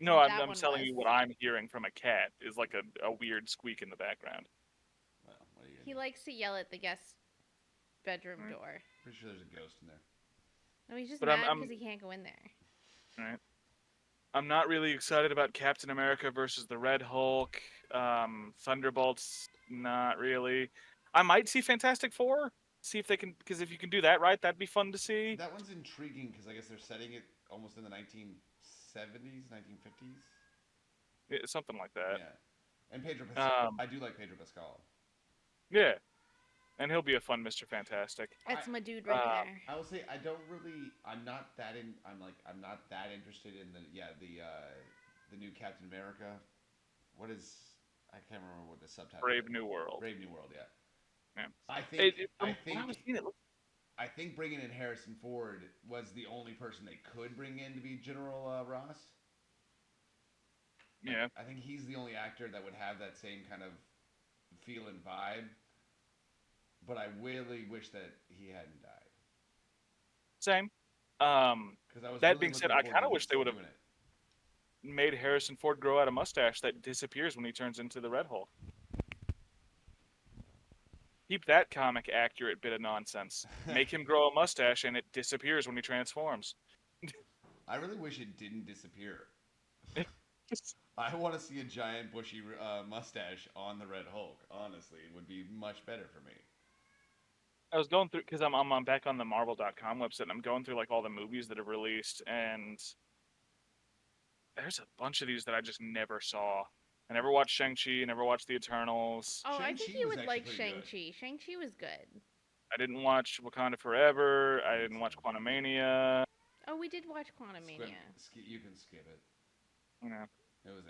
No, I'm telling you what I'm hearing from a cat is like a weird squeak in the background.
Well, what are you
he likes to yell at the guest bedroom door.
Pretty sure there's a ghost in there.
No, he's just mad because he can't go in there.
Right. I'm not really excited about Captain America versus the Red Hulk. Thunderbolts, not really. I might see Fantastic Four. See if they can, because if you can do that right, that'd be fun to see.
That one's intriguing because I guess they're setting it almost in the 1970s, 1950s.
Yeah, something like that.
Yeah, and I do like Pedro Pascal.
Yeah, and he'll be a fun Mr. Fantastic.
That's my dude right there.
I will say I don't really. I'm not that in. I'm not that interested in the new Captain America. What is? I can't remember what the subtitle.
Brave New World.
Brave New World. Yeah.
Yeah.
I think bringing in Harrison Ford was the only person they could bring in to be General Ross.
Yeah.
I think he's the only actor that would have that same kind of feel and vibe. But I really wish that he hadn't died.
Same. That being said, I kind of wish they would have made Harrison Ford grow out a mustache that disappears when he turns into the Red Hulk. Keep that comic accurate bit of nonsense. Make him grow a mustache and it disappears when he transforms.
I really wish it didn't disappear. I want to see a giant bushy mustache on the Red Hulk. Honestly, it would be much better for me.
I was going through, because I'm back on the Marvel.com website, and I'm going through like all the movies that have released, and there's a bunch of these that I just never saw. I never watched Shang-Chi, never watched The Eternals.
Oh, I think you would like Shang-Chi. Shang-Chi was good.
I didn't watch Wakanda Forever. I didn't watch Quantumania.
Oh, we did watch Quantumania.
You can skip it.
Yeah.
It was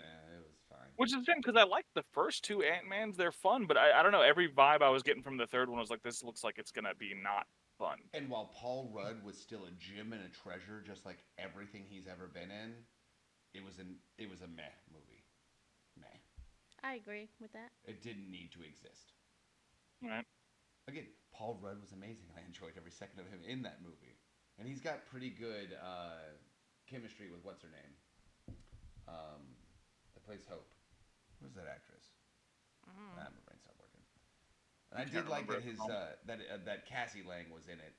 fine.
Which is a shame, because I liked the first two Ant-Mans. They're fun, but I don't know. Every vibe I was getting from the third one was like, this looks like it's going to be not fun.
And while Paul Rudd was still a gem and a treasure, just like everything he's ever been in, it was a meh movie. Meh.
I agree with that.
It didn't need to exist.
Right.
Again, Paul Rudd was amazing. I enjoyed every second of him in that movie. And he's got pretty good chemistry with what's her name? That plays Hope. Who's that actress? My brain stopped working. And I did like that his that Cassie Lang was in it.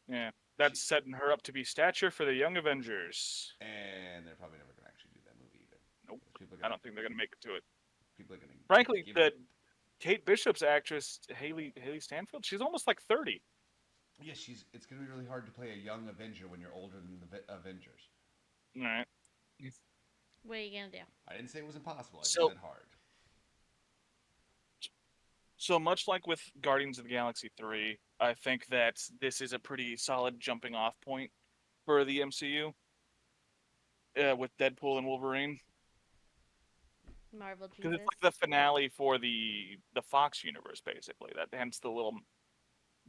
Yeah, that's setting her up to be stature for the Young Avengers.
And they're probably never gonna actually do that movie either.
Nope. I don't think they're gonna make it to it.
People are gonna.
Frankly, Kate Bishop's actress Haley Stanfield, she's almost like 30.
Yeah, it's gonna be really hard to play a young Avenger when you're older than the Avengers.
All right.
What are you gonna do?
I didn't say it was impossible. I said hard.
So much like with Guardians of the Galaxy 3, I think that this is a pretty solid jumping off point for the MCU with Deadpool and Wolverine.
Marvel Jesus.
Because it's like the finale for the Fox universe, basically. Hence the little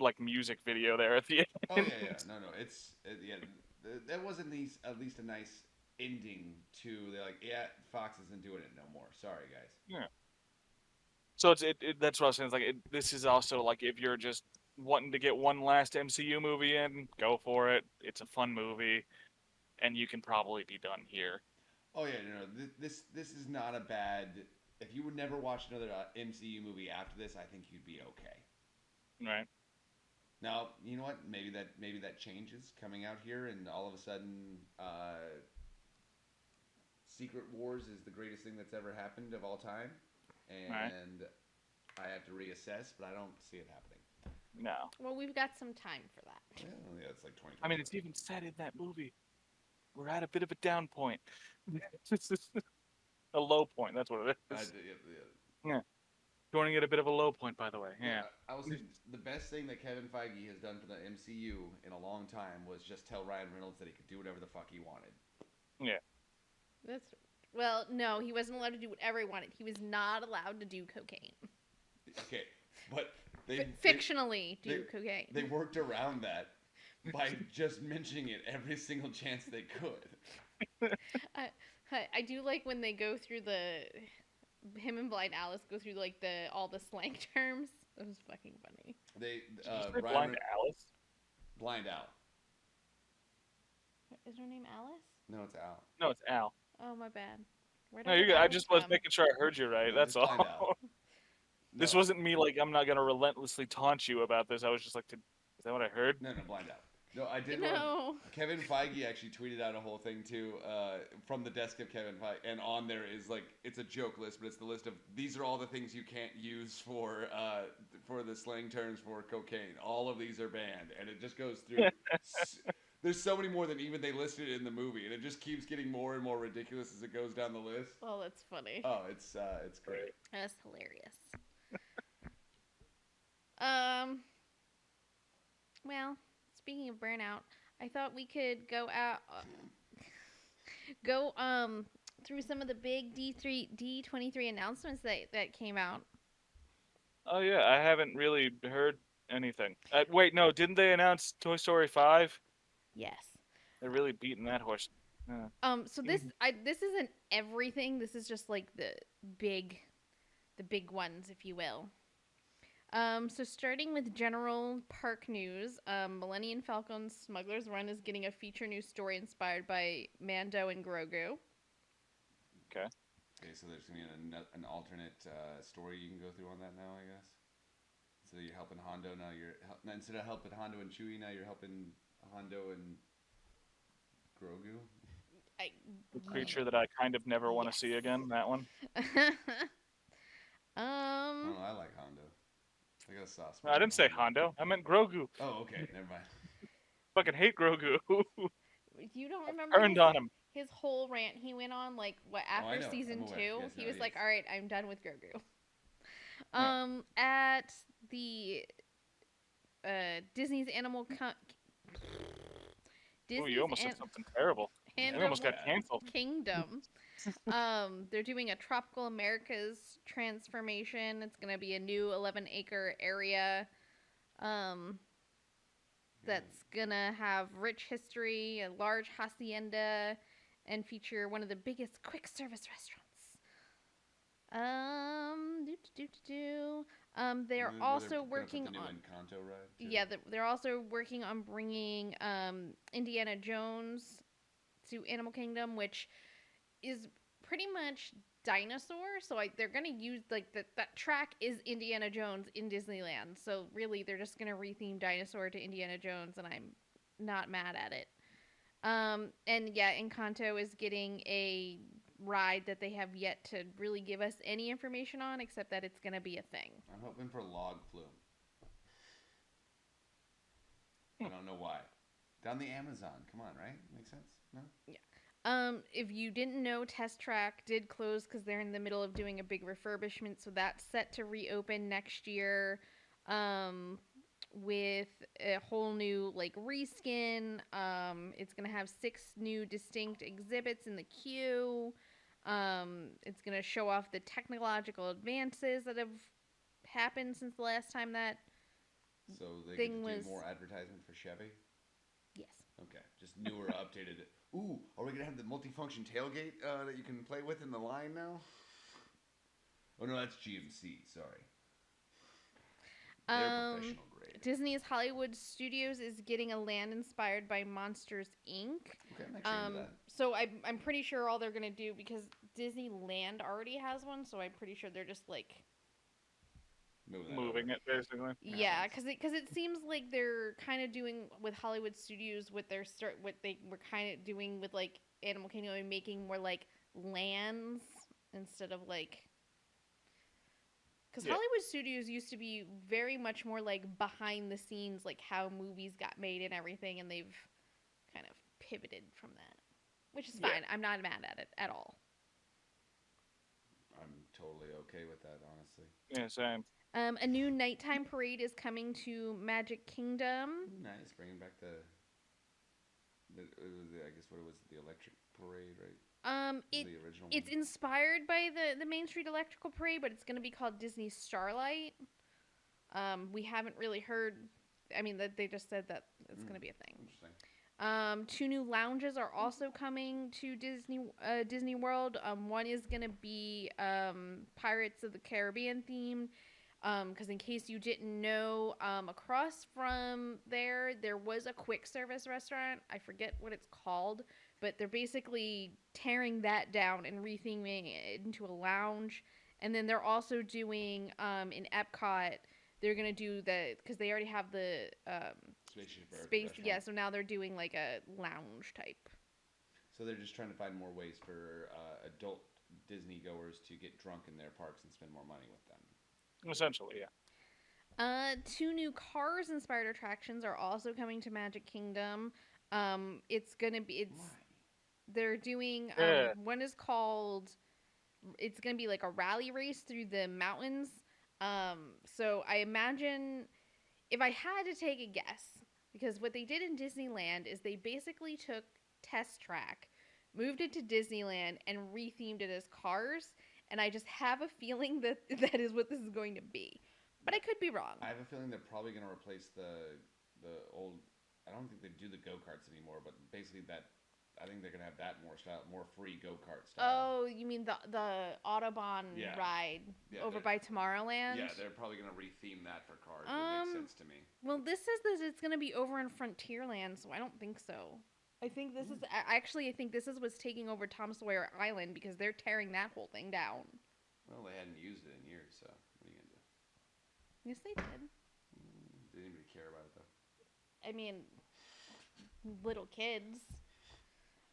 like music video there at the end.
Oh yeah. No. That was at least a nice ending to Fox isn't doing it no more. Sorry guys.
Yeah. So that's what I was saying. It's like this is also like if you're just wanting to get one last MCU movie in, go for it. It's a fun movie, and you can probably be done here.
Oh yeah, no. This is not a bad. If you would never watch another MCU movie after this, I think you'd be okay.
Right.
Now you know what? Maybe that changes coming out here, and all of a sudden, Secret Wars is the greatest thing that's ever happened of all time. And I have to reassess, but I don't see it happening.
No.
Well, we've got some time for that.
Yeah, it's like 20.
I mean, it's even said in that movie. We're at a bit of a down point. A low point. That's what it is. Yeah. Going at a bit of a low point, by the way. Yeah.
I will say the best thing that Kevin Feige has done for the MCU in a long time was just tell Ryan Reynolds that he could do whatever the fuck he wanted.
Yeah.
Well, no, he wasn't allowed to do whatever he wanted. He was not allowed to do cocaine.
Okay, but
fictionally do cocaine.
They worked around that by just mentioning it every single chance they could.
I do like when they go through him and Blind Alice go through like all the slang terms. That was fucking funny.
Blind Alice?
Blind Al.
Is her name Alice?
No, it's Al.
No, it's Al.
Oh, my bad.
No, you're good. I just was making sure I heard you right. That's all.
No.
This wasn't me like I'm not gonna relentlessly taunt you about this. I was just like, is that what I heard?
No, Blind Al. No, I did. Kevin Feige actually tweeted out a whole thing too, from the desk of Kevin Feige, and on there is like it's a joke list, but it's the list of these are all the things you can't use for the slang terms for cocaine. All of these are banned, and it just goes through. There's so many more than even they listed in the movie, and it just keeps getting more and more ridiculous as it goes down the list.
Oh, that's funny.
Oh, it's great.
That's hilarious. Well, speaking of burnout, I thought we could go out, through some of the big D23 announcements that came out.
Oh yeah, I haven't really heard anything. Wait, no, didn't they announce Toy Story 5?
Yes.
They're really beating that horse.
So this isn't everything. This is just like the big ones, if you will. So starting with general park news, Millennium Falcon's Smuggler's Run is getting a feature news story inspired by Mando and Grogu.
Okay,
so there's going to be an alternate story you can go through on that now, I guess. So you're helping Hondo, now instead of helping Hondo and Chewie, now you're helping Hondo and Grogu?
The creature that I kind of never want to see again, that one.
Oh, I like Hondo. I got a sauce.
No, I didn't say Hondo. I meant Grogu.
Oh, okay. Never mind.
Fucking hate Grogu.
You don't remember
turned on him.
His whole rant he went on, like, after season 2? Yes, he was like, all right, I'm done with Grogu. At the Disney's Animal...
Oh, you almost said something terrible. You almost got canceled.
Kingdom. They're doing a Tropical Americas transformation. It's going to be a new 11-acre area that's going to have rich history, a large hacienda, and feature one of the biggest quick service restaurants. They're also working on
Encanto ride too?
Yeah, they're also working on bringing Indiana Jones to Animal Kingdom, which is pretty much dinosaur. So they're gonna use like that track is Indiana Jones in Disneyland. So really, they're just gonna retheme dinosaur to Indiana Jones, and I'm not mad at it. And yeah, Encanto is getting a ride that they have yet to really give us any information on, except that it's gonna be a thing.
I'm hoping for log flume. I don't know why. Down the Amazon. Come on, right? Makes sense? No?
Yeah. If you didn't know, Test Track did close because they're in the middle of doing a big refurbishment, so that's set to reopen next year. With a whole new like reskin. It's gonna have 6 new distinct exhibits in the queue. It's gonna show off the technological advances that have happened since the last time that
so they thing could do more advertisement for Chevy.
Yes.
Okay, just newer, updated. Ooh, are we gonna have the multifunction tailgate that you can play with in the line now? Oh no, that's GMC. Sorry. They're professional grade.
Disney's Hollywood Studios is getting a land inspired by Monsters, Inc.
Okay, I'm actually into that.
So I'm pretty sure all they're gonna do, because Disneyland already has one, so I'm pretty sure they're just like
moving it basically.
Yeah, because it seems like they're kind of doing with Hollywood Studios what they were kind of doing with like Animal Kingdom, and making more like lands instead of like. Because Hollywood Studios used to be very much more like behind the scenes, like how movies got made and everything, and they've kind of pivoted from that, which is fine. I'm not mad at it at all.
I'm totally okay with that, honestly.
Yeah, same.
A new nighttime parade is coming to Magic Kingdom.
Nice, bringing back the I guess what it was, the electric parade, right? The original
it's inspired by the Main Street Electrical Parade, but it's going to be called Disney Starlight. We haven't really heard. I mean, they just said that it's going to be a thing.
Interesting.
2 new lounges are also coming to Disney World. One is going to be Pirates of the Caribbean themed. Because in case you didn't know, across from there was a quick service restaurant. I forget what it's called, but they're basically tearing that down and retheming it into a lounge. And then they're also doing in Epcot, they're gonna do because they already have the space. Yeah, so now they're doing like a lounge type.
So they're just trying to find more ways for adult Disney goers to get drunk in their parks and spend more money with them.
Essentially, yeah.
2 new Cars inspired attractions are also coming to Magic Kingdom. It's gonna be they're doing one is called, it's gonna be like a rally race through the mountains. So I imagine, if I had to take a guess, because what they did in Disneyland is they basically took Test Track, moved it to Disneyland, and rethemed it as Cars. And I just have a feeling that that is what this is going to be. But I could be wrong.
I have a feeling they're probably going to replace the old. I don't think they do the go karts anymore, but basically that. I think they're going to have that more style, more free go kart style.
Oh, you mean the Autobahn ride over by Tomorrowland?
Yeah, they're probably going to retheme that for Cars. That makes sense to me.
Well, this says that it's going to be over in Frontierland, so I don't think so. I think this is actually. I think this is what's taking over Tom Sawyer Island, because they're tearing that whole thing down.
Well, they hadn't used it in years, so what are you gonna do?
Yes, they did.
Did anybody care about it though?
I mean, little kids.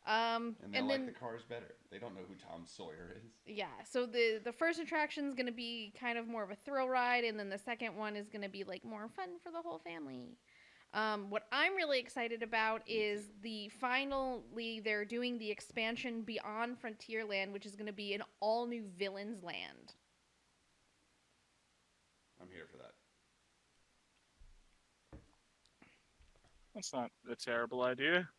And they like the Cars better. They don't know who Tom Sawyer is.
Yeah. So the first attraction is gonna be kind of more of a thrill ride, and then the second one is gonna be like more fun for the whole family. What I'm really excited about is finally they're doing the expansion beyond Frontierland, which is going to be an all new Villains Land.
I'm here for that.
That's not a terrible idea.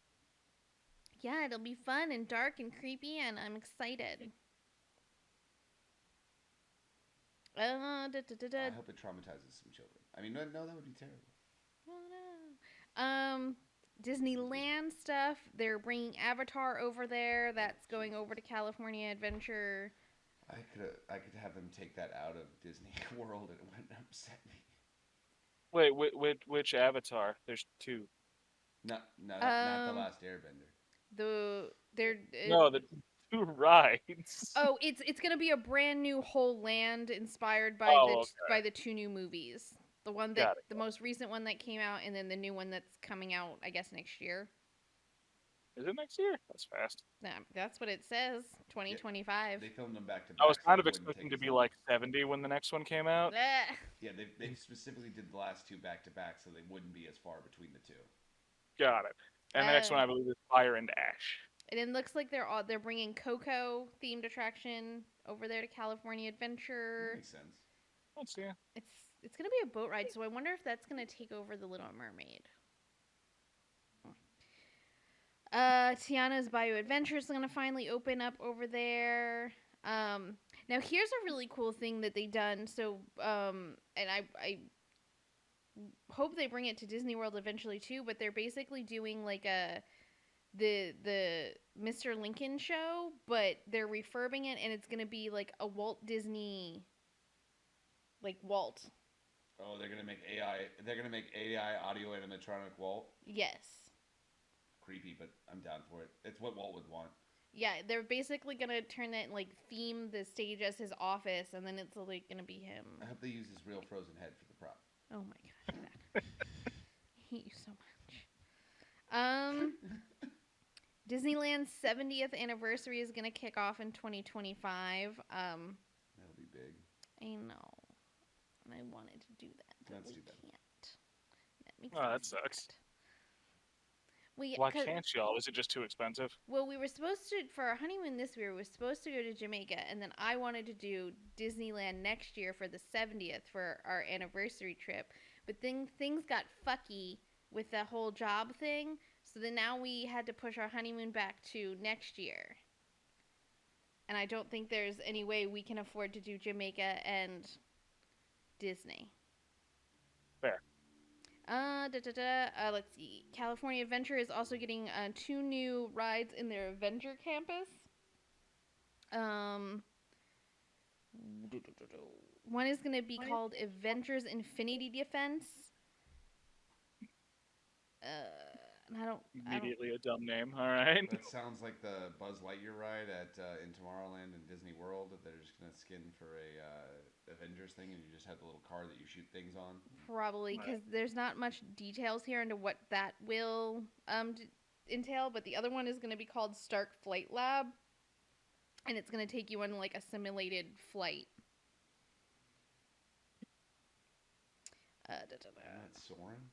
Yeah, it'll be fun and dark and creepy, and I'm excited.
I hope it traumatizes some children. I mean, no, that would be terrible.
Oh, no. Disneyland stuff. They're bringing Avatar over there. That's going over to California Adventure.
I could have them take that out of Disney World, and it wouldn't upset me.
Wait, which Avatar? There's 2.
Not the Last Airbender.
The 2 rides.
Oh, it's gonna be a brand new whole land inspired by by the 2 new movies. The one that the most recent one that came out, and then the new one that's coming out, I guess, next year.
Is it next year? That's fast.
Yeah, that's what it says. 2025.
Yeah, they filmed them back to back.
I was kind of expecting to be like 70 when the next one came out.
Yeah, they specifically did the last 2 back to back so they wouldn't be as far between the 2.
Got it. And the next one, I believe, is Fire and Ash.
And it looks like they're bringing Coco themed attraction over there to California Adventure.
That makes sense.
Let's see.
It's gonna be a boat ride, so I wonder if that's gonna take over the Little Mermaid. Tiana's Bayou Adventure is gonna finally open up over there. Now here's a really cool thing that they done. So and I hope they bring it to Disney World eventually too. But they're basically doing like the Mr. Lincoln show, but they're refurbing it, and it's gonna be like a Walt Disney, like Walt.
Oh, they're gonna make AI. They're gonna make AI audio animatronic Walt.
Yes.
Creepy, but I'm down for it. It's what Walt would want.
Yeah, they're basically gonna turn it, like, theme the stage as his office, and then it's like gonna be him.
I hope they use his real frozen head for the prop.
Oh my god, I hate you so much. Disneyland's 70th anniversary is gonna kick off in 2025.
That'll be big.
I know, and I wanted to do that, but
Let's
we
do that.
can't. That makes
that sucks.
Well,
why can't y'all? Is it just too expensive?
Well, we were supposed to, for our honeymoon this year, we were supposed to go to Jamaica, and then I wanted to do Disneyland next year for the 70th for our anniversary trip. But then things got fucky with the whole job thing, so then now we had to push our honeymoon back to next year. And I don't think there's any way we can afford to do Jamaica and Disney.
Fair.
Let's see. California Adventure is also getting 2 new rides in their Adventure campus. One is going to be called Adventures Infinity Defense. And I don't.
Immediately a dumb name. All right.
That sounds like the Buzz Lightyear ride at in Tomorrowland and Disney World that they're just gonna skin for a Avengers thing, and you just have the little car that you shoot things on.
Probably because there's not much details here into what that will entail. But the other one is going to be called Stark Flight Lab, and it's going to take you on like a simulated flight.
That's Soren.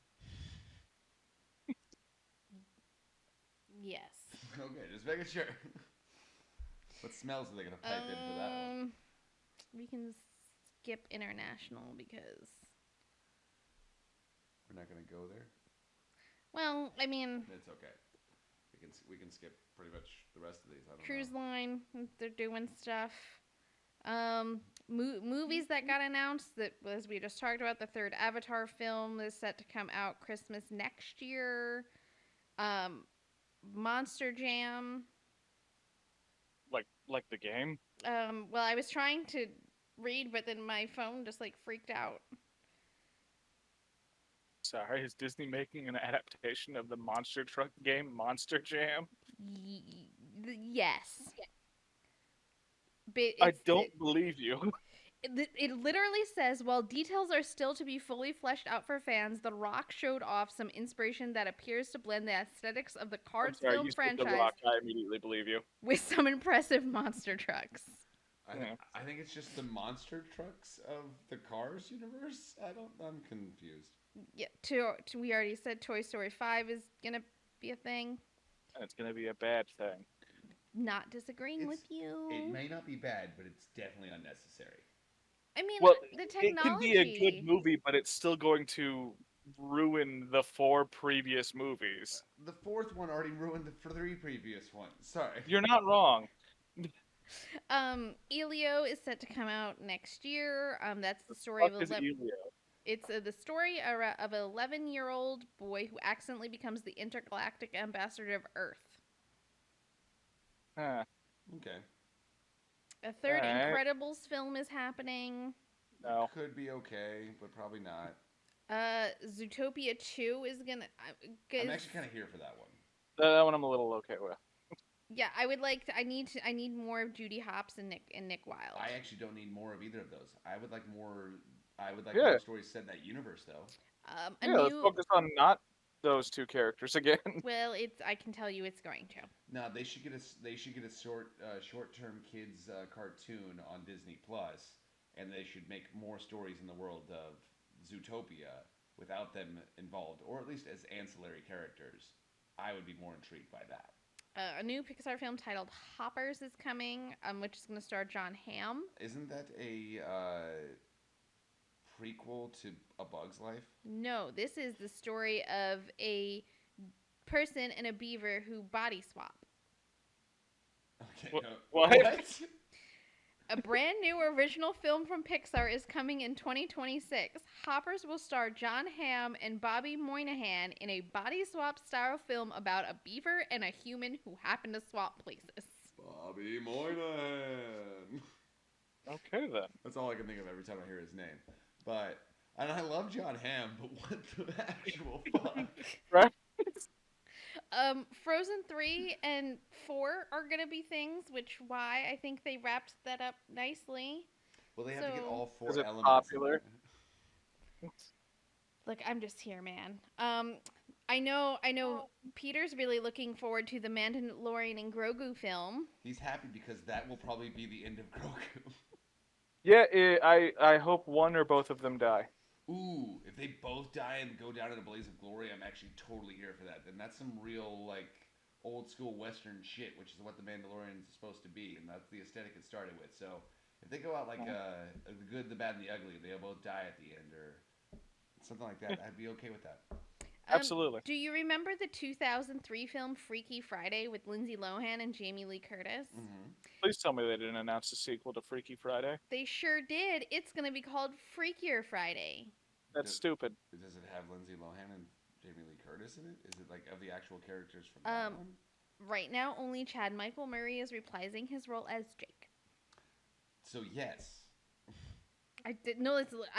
Yes.
Okay, just making sure. What smells are they gonna pipe in for that one?
We can skip international because
we're not gonna go there.
Well, I mean,
it's okay. We can skip pretty much the rest of these. I don't
cruise
know.
line, they're doing stuff. Movies that got announced, that as we just talked about, the third Avatar film is set to come out Christmas next year. Monster Jam.
Like the game?
Well, I was trying to read, but then my phone just like freaked out.
Sorry, is Disney making an adaptation of the monster truck game Monster Jam?
Yes.
I don't believe you.
It literally says, while details are still to be fully fleshed out for fans, The Rock showed off some inspiration that appears to blend the aesthetics of the Cars film franchise.
The Rock, I immediately believe you.
With some impressive monster trucks.
I think it's just the monster trucks of the Cars universe. I'm confused.
Yeah, we already said Toy Story 5 is gonna be a thing.
And it's gonna be a bad thing.
Not disagreeing with you.
It may not be bad, but it's definitely unnecessary.
I mean,
well,
the technology.
It could be a good movie, but it's still going to ruin the 4 previous movies.
The fourth one already ruined the 3 previous ones. Sorry.
You're not wrong.
Elio is set to come out next year. That's the story of It's the story of an 11-year-old boy who accidentally becomes the intergalactic ambassador of Earth.
Huh.
Okay.
A third Incredibles film is happening.
No.
Could be okay, but probably not.
Zootopia 2 is gonna.
I'm actually kind of here for that one.
That one I'm a little okay with.
Yeah, I would like to. I need more of Judy Hopps and Nick Wilde.
I actually don't need more of either of those. I would like more. More stories set in that universe, though.
Let's focus on not those 2 characters again.
Well, I can tell you it's going to.
No, they should get a short-term kids cartoon on Disney Plus, and they should make more stories in the world of Zootopia without them involved, or at least as ancillary characters. I would be more intrigued by that.
A new Pixar film titled Hoppers is coming, which is going to star Jon Hamm.
Isn't that a prequel to A Bug's Life?
No, this is the story of a person and a beaver who body swap.
Okay.
What?
A brand new original film from Pixar is coming in 2026. Hoppers will star Jon Hamm and Bobby Moynihan in a body swap style film about a beaver and a human who happen to swap places.
Bobby Moynihan.
Okay, then.
That's all I can think of every time I hear his name. And I love Jon Hamm, but what the actual fuck?
Right?
Frozen 3 and 4 are going to be things, why I think they wrapped that up nicely.
Well, they have to get all 4 elements.
Popular.
Look, I'm just here, man. I know Peter's really looking forward to the Mandalorian and Grogu film.
He's happy because that will probably be the end of Grogu.
Yeah, I hope one or both of them die.
Ooh, if they both die and go down in a blaze of glory, I'm actually totally here for that. Then that's some real, old school Western shit, which is what the Mandalorian is supposed to be, and that's the aesthetic it started with. So if they go out the good, the bad, and the ugly, they'll both die at the end, or something like that, I'd be okay with that.
Absolutely.
Do you remember the 2003 film Freaky Friday with Lindsay Lohan and Jamie Lee Curtis?
Mm-hmm.
Please tell me they didn't announce a sequel to Freaky Friday.
They sure did. It's going to be called Freakier Friday.
That's stupid.
Does it have Lindsay Lohan and Jamie Lee Curtis in it? Is it of the actual characters from that one?
Right now, only Chad Michael Murray is reprising his role as Jake.
So yes.
I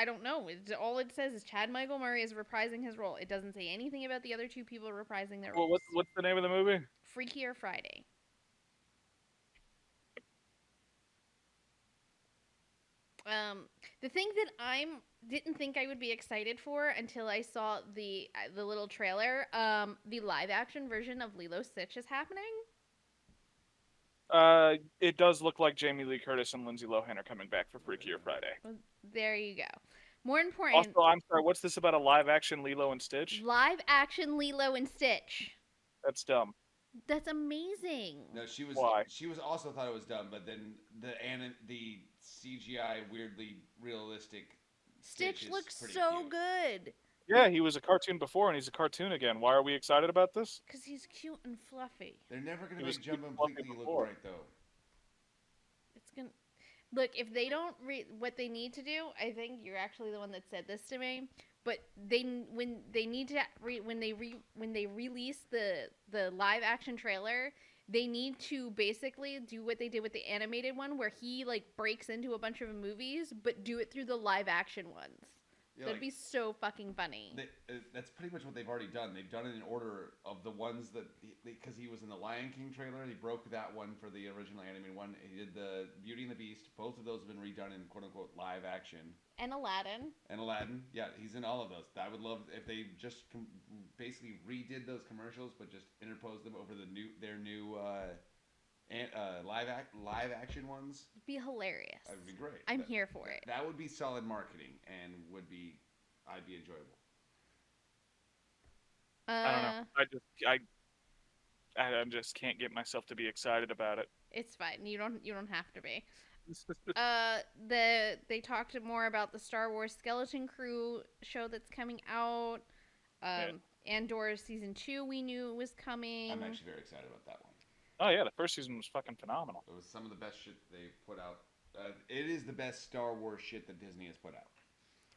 don't know. All it says is Chad Michael Murray is reprising his role. It doesn't say anything about the other two people reprising their roles.
What's the name of the movie?
Freakier Friday. The thing that didn't think I would be excited for until I saw the little trailer. The live action version of Lilo Stitch is happening.
It does look like Jamie Lee Curtis and Lindsay Lohan are coming back for Freakier Friday.
Well, there you go. More important.
Also, I'm sorry. What's this about a live action Lilo and Stitch?
Live action Lilo and Stitch.
That's dumb.
That's amazing.
No, she was.
Why?
She was also thought it was dumb, but then the CGI weirdly realistic
Stitch looks so
cute.
good.
Yeah, he was a cartoon before, and he's a cartoon again. Why are we excited about this?
Because he's cute and fluffy.
They're never gonna make Jumbo completely look right, though.
It's gonna look if they don't what they need to do. I think you're actually the one that said this to me. But when they release the live action trailer, they need to basically do what they did with the animated one, where he like breaks into a bunch of movies, but do it through the live action ones. Yeah, that'd be so fucking funny.
That's pretty much what they've already done. They've done it in order of the ones that because he was in the Lion King trailer. He broke that one for the original animated one. He did the Beauty and the Beast. Both of those have been redone in quote unquote live action.
And Aladdin.
Yeah, he's in all of those. I would love if they just basically redid those commercials, but just interposed them over their new live action ones.
It'd be hilarious.
That would be great.
I'm here for it.
That would be solid marketing and I'd be enjoyable.
I don't know. I just can't get myself to be excited about it.
It's fine. You don't have to be. They talked more about the Star Wars Skeleton Crew show that's coming out. Andor season 2 we knew was coming.
I'm actually very excited about that one.
Oh yeah, the first season was fucking phenomenal.
It was some of the best shit they put out. It is the best Star Wars shit that Disney has put out.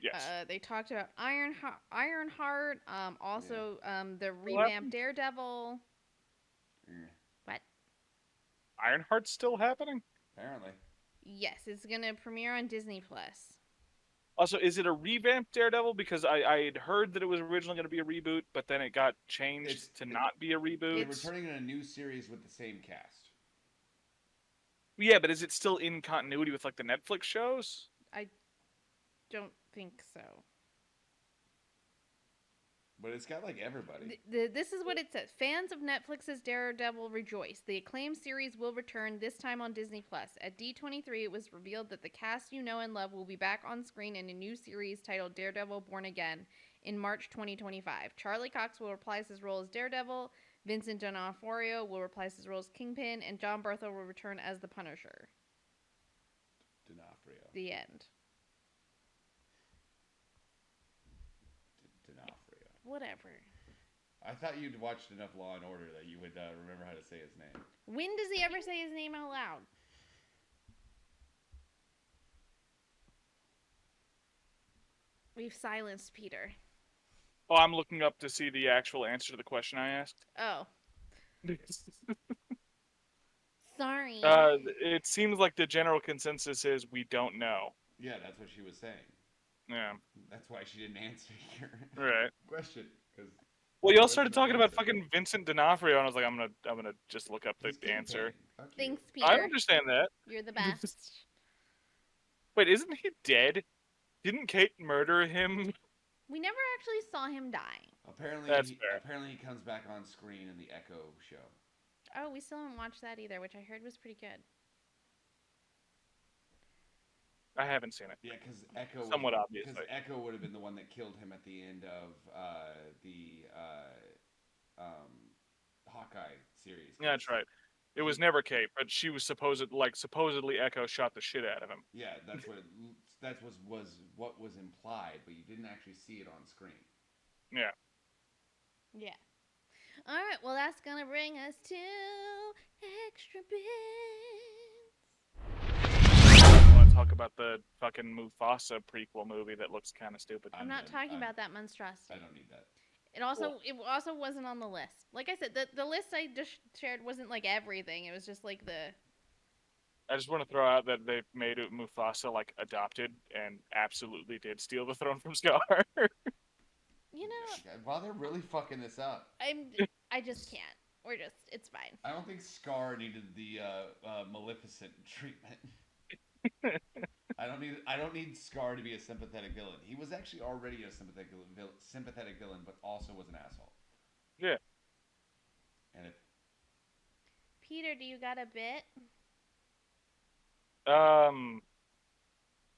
Yes.
They talked about Ironheart. The revamped Daredevil. What?
Ironheart's still happening?
Apparently.
Yes, it's gonna premiere on Disney Plus.
Also, is it a revamped Daredevil? Because I had heard that it was originally going to be a reboot, but then it got changed to not be a reboot.
It's returning in a new series with the same cast.
Yeah, but is it still in continuity with like the Netflix shows?
I don't think so.
But it's got like everybody.
This is what it says. Fans of Netflix's Daredevil rejoice. The acclaimed series will return, this time on Disney+. At D23, it was revealed that the cast you know and love will be back on screen in a new series titled Daredevil Born Again in March 2025. Charlie Cox will reprise his role as Daredevil, Vincent D'Onofrio will reprise his role as Kingpin, and John Berthel will return as the Punisher.
D'Onofrio.
The end. Whatever.
I thought you'd watched enough Law and Order that you would remember how to say his name.
When does he ever say his name out loud? We've silenced Peter.
Oh, I'm looking up to see the actual answer to the question I asked.
Oh. Sorry.
It seems like the general consensus is we don't know.
Yeah, that's what she was saying.
Yeah.
That's why she didn't answer your question.
Well, y'all started talking about fucking Vincent D'Onofrio, and I was like, I'm gonna just look up the answer.
Thanks, Peter.
I understand that.
You're the best.
Wait, isn't he dead? Didn't Kate murder him?
We never actually saw him die.
Apparently, he comes back on screen in the Echo show.
Oh, we still haven't watched that either, which I heard was pretty good.
I haven't seen it.
Yeah, because Echo
somewhat obviously.
Because Echo would have been the one that killed him at the end of the Hawkeye series.
Yeah, that's right. It was never Kate, but she was supposedly Echo shot the shit out of him.
Yeah, that's what was implied, but you didn't actually see it on screen.
Yeah.
Yeah. All right. Well, that's gonna bring us to extra bits.
Want to talk about the fucking Mufasa prequel movie that looks kind of stupid?
I'm not talking about that monstrosity.
I don't need that.
It also wasn't on the list. Like I said, the list I just shared wasn't like everything. It was just like
I just want to throw out that they made Mufasa like adopted and absolutely did steal the throne from Scar.
You know,
While they're really fucking this up,
I just can't. It's fine.
I don't think Scar needed the Maleficent treatment. I don't need Scar to be a sympathetic villain. He was actually already a sympathetic villain, but also was an asshole.
Yeah.
And if
Peter, do you got a bit?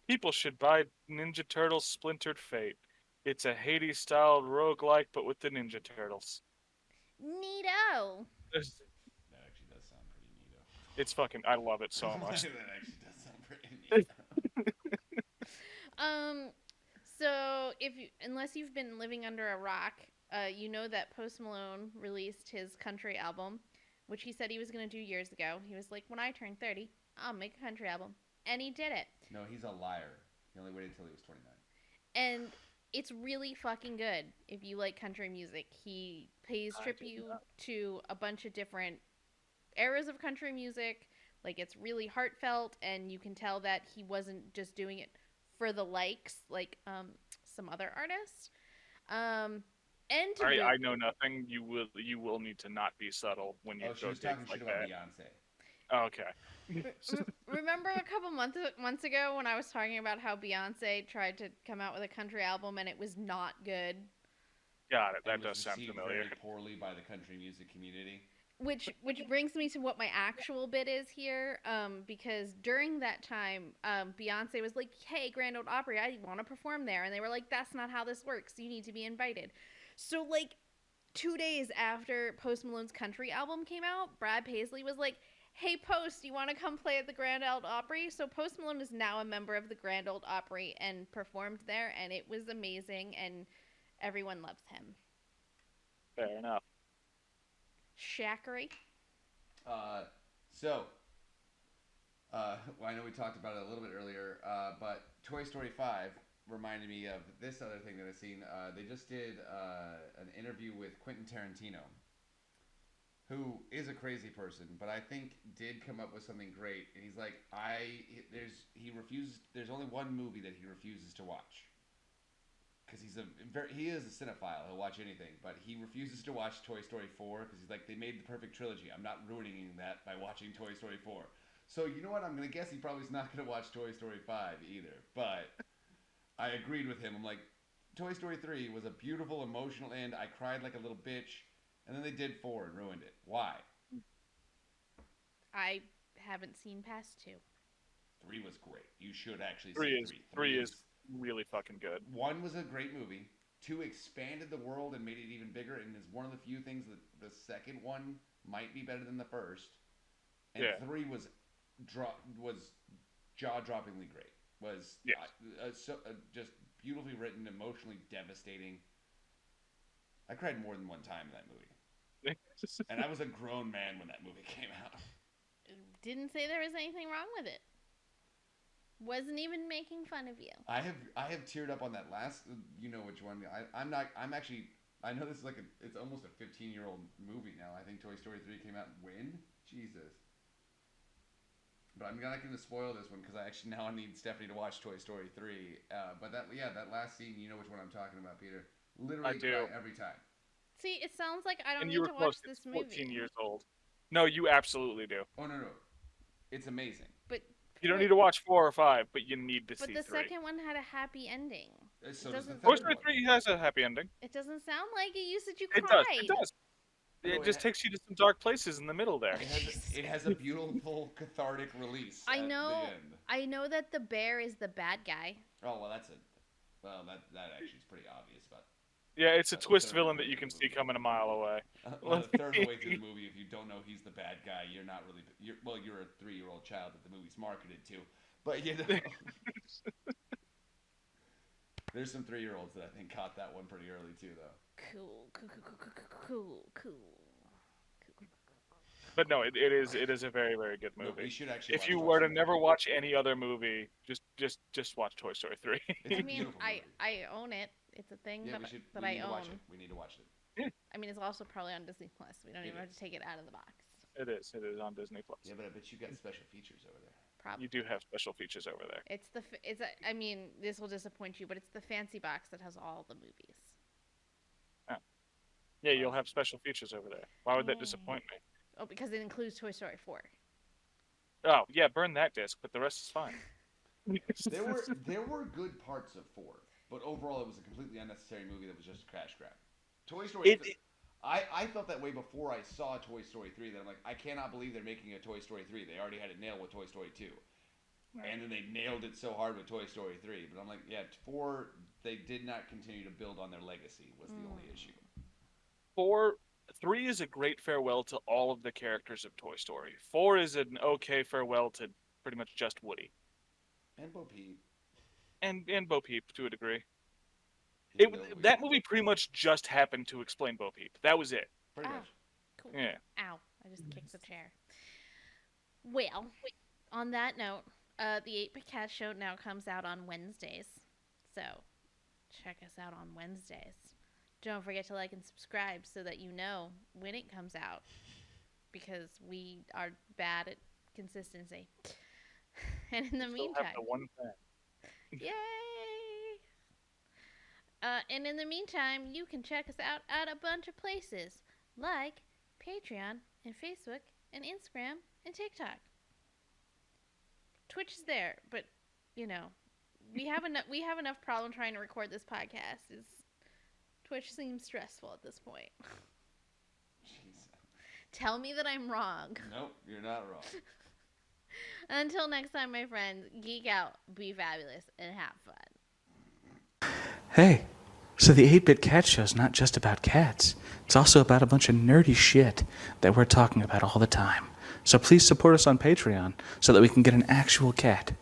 People should buy Ninja Turtles Splintered Fate. It's a Hades-style roguelike, but with the Ninja Turtles.
Neato.
that actually does sound pretty neato.
It's fucking. I love it so much.
That actually does sound pretty neato.
So unless you've been living under a rock, you know that Post Malone released his country album, which he said he was going to do years ago. He was like, when I turn 30, I'll make a country album. And he did it.
No, he's a liar. He only waited until he was 29.
And it's really fucking good if you like country music. He pays tribute to a bunch of different eras of country music. Like, it's really heartfelt, and you can tell that he wasn't just doing it for the likes like some other artists. And
I know nothing. You will need to not be subtle when you
she was talking shit about Beyonce.
Oh, okay.
Remember a couple months ago when I was talking about how Beyonce tried to come out with a country album and it was not good?
Got it. That does sound familiar.
Very poorly by the country music community.
Which brings me to what my actual bit is here, because during that time, Beyonce was like, hey, Grand Ole Opry, I want to perform there. And they were like, that's not how this works. You need to be invited. So, like, 2 days after Post Malone's country album came out, Brad Paisley was like, hey, Post, you want to come play at the Grand Ole Opry? So Post Malone is now a member of the Grand Ole Opry and performed there, and it was amazing, and everyone loves him.
Fair enough.
Shackery?
Well, I know we talked about it a little bit earlier, but Toy Story 5 reminded me of this other thing that I've seen. They just did an interview with Quentin Tarantino, who is a crazy person, but I think did come up with something great. And he's like, there's only one movie that he refuses to watch. Because he is a cinephile. He'll watch anything, but he refuses to watch Toy Story 4 because he's like, they made the perfect trilogy. I'm not ruining that by watching Toy Story 4. So you know what? I'm gonna guess he probably is not gonna watch Toy Story 5 either. But I agreed with him. I'm like, Toy Story 3 was a beautiful emotional end. I cried like a little bitch, and then they did 4 and ruined it. Why?
I haven't seen past 2.
3 was great. You should actually
see
3.
3 is really fucking good.
1 was a great movie. 2 expanded the world and made it even bigger, and is one of the few things that the second one might be better than the first. And 3 was jaw-droppingly great. Was just beautifully written, emotionally devastating. I cried more than one time in that movie. And I was a grown man when that movie came out.
Didn't say there was anything wrong with it. Wasn't even making fun of you.
I have teared up on that last. You know which one? I'm actually. I know this is like it's almost a 15-year-old movie now. I think Toy Story 3 came out when? Jesus. But I'm not going to spoil this one because I actually now need Stephanie to watch Toy Story 3. But that last scene, you know which one I'm talking about, Peter. Literally cry every time.
See, it sounds like I don't need to watch this movie.
14 years old. No, you absolutely do.
Oh no, it's amazing.
But
you don't need to watch 4 or 5, but you need to see 3.
But the second one had a happy ending.
So does the third
Toy Story 3 has a happy ending.
It doesn't sound like it. You said you cried.
It does. It just takes you to some dark places in the middle there.
It has a beautiful cathartic release.
I know.
At the end.
I know that the bear is the bad guy.
Oh well, that actually is pretty obvious, but.
Yeah, it's a twist villain that you can see coming a mile away.
Well, the third way through the movie, if you don't know he's the bad guy, you're not really. You're a 3-year-old child that the movie's marketed to, but you know. There's some 3-year-olds that I think caught that one pretty early too, though.
Cool.
But no, it is a very, very good movie.
No, we should actually.
If you were to never watch any other movie, just watch Toy Story 3.
I mean, I own it. It's a thing that I own.
We need to watch it.
Yeah.
I mean, it's also probably on Disney Plus. We don't even have to take it out of the box.
It is. It is on Disney Plus.
Yeah, but I bet you got special features over there.
Probably.
You do have special features over there.
I mean, this will disappoint you, but it's the fancy box that has all the movies.
Oh. Yeah, you'll have special features over there. Why would that disappoint me?
Oh, because it includes Toy Story 4.
Oh, yeah, burn that disc, but the rest is fine.
There were good parts of 4, but overall it was a completely unnecessary movie that was just a crash grab. Toy Story. I felt that way before I saw Toy Story 3. That I'm like, I cannot believe they're making a Toy Story 3. They already had it nailed with Toy Story 2, and then they nailed it so hard with Toy Story 3. But I'm like, yeah, 4. They did not continue to build on their legacy. Was the only issue.
3 is a great farewell to all of the characters of Toy Story. 4 is an okay farewell to pretty much just Woody.
And Bo Peep.
And Bo Peep, to a degree. That movie pretty much just happened to explain Bo Peep. That was it.
Pretty much.
Cool.
Yeah.
Ow. I just kicked the chair. Well, on that note, the 8-Bit Cat Show now comes out on Wednesdays. So, check us out on Wednesdays. Don't forget to like and subscribe so that you know when it comes out. Because we are bad at consistency. And in the meantime...
have the one thing.
Yay! And in the meantime, you can check us out at a bunch of places, like Patreon and Facebook and Instagram and TikTok. Twitch is there, but we have enough problem trying to record this podcast. Twitch seems stressful at this point.
Jeez.
Tell me that I'm wrong.
Nope, you're not wrong.
Until next time, my friends, geek out, be fabulous, and have fun.
Hey, so the 8-Bit Cat Show's not just about cats. It's also about a bunch of nerdy shit that we're talking about all the time. So please support us on Patreon so that we can get an actual cat.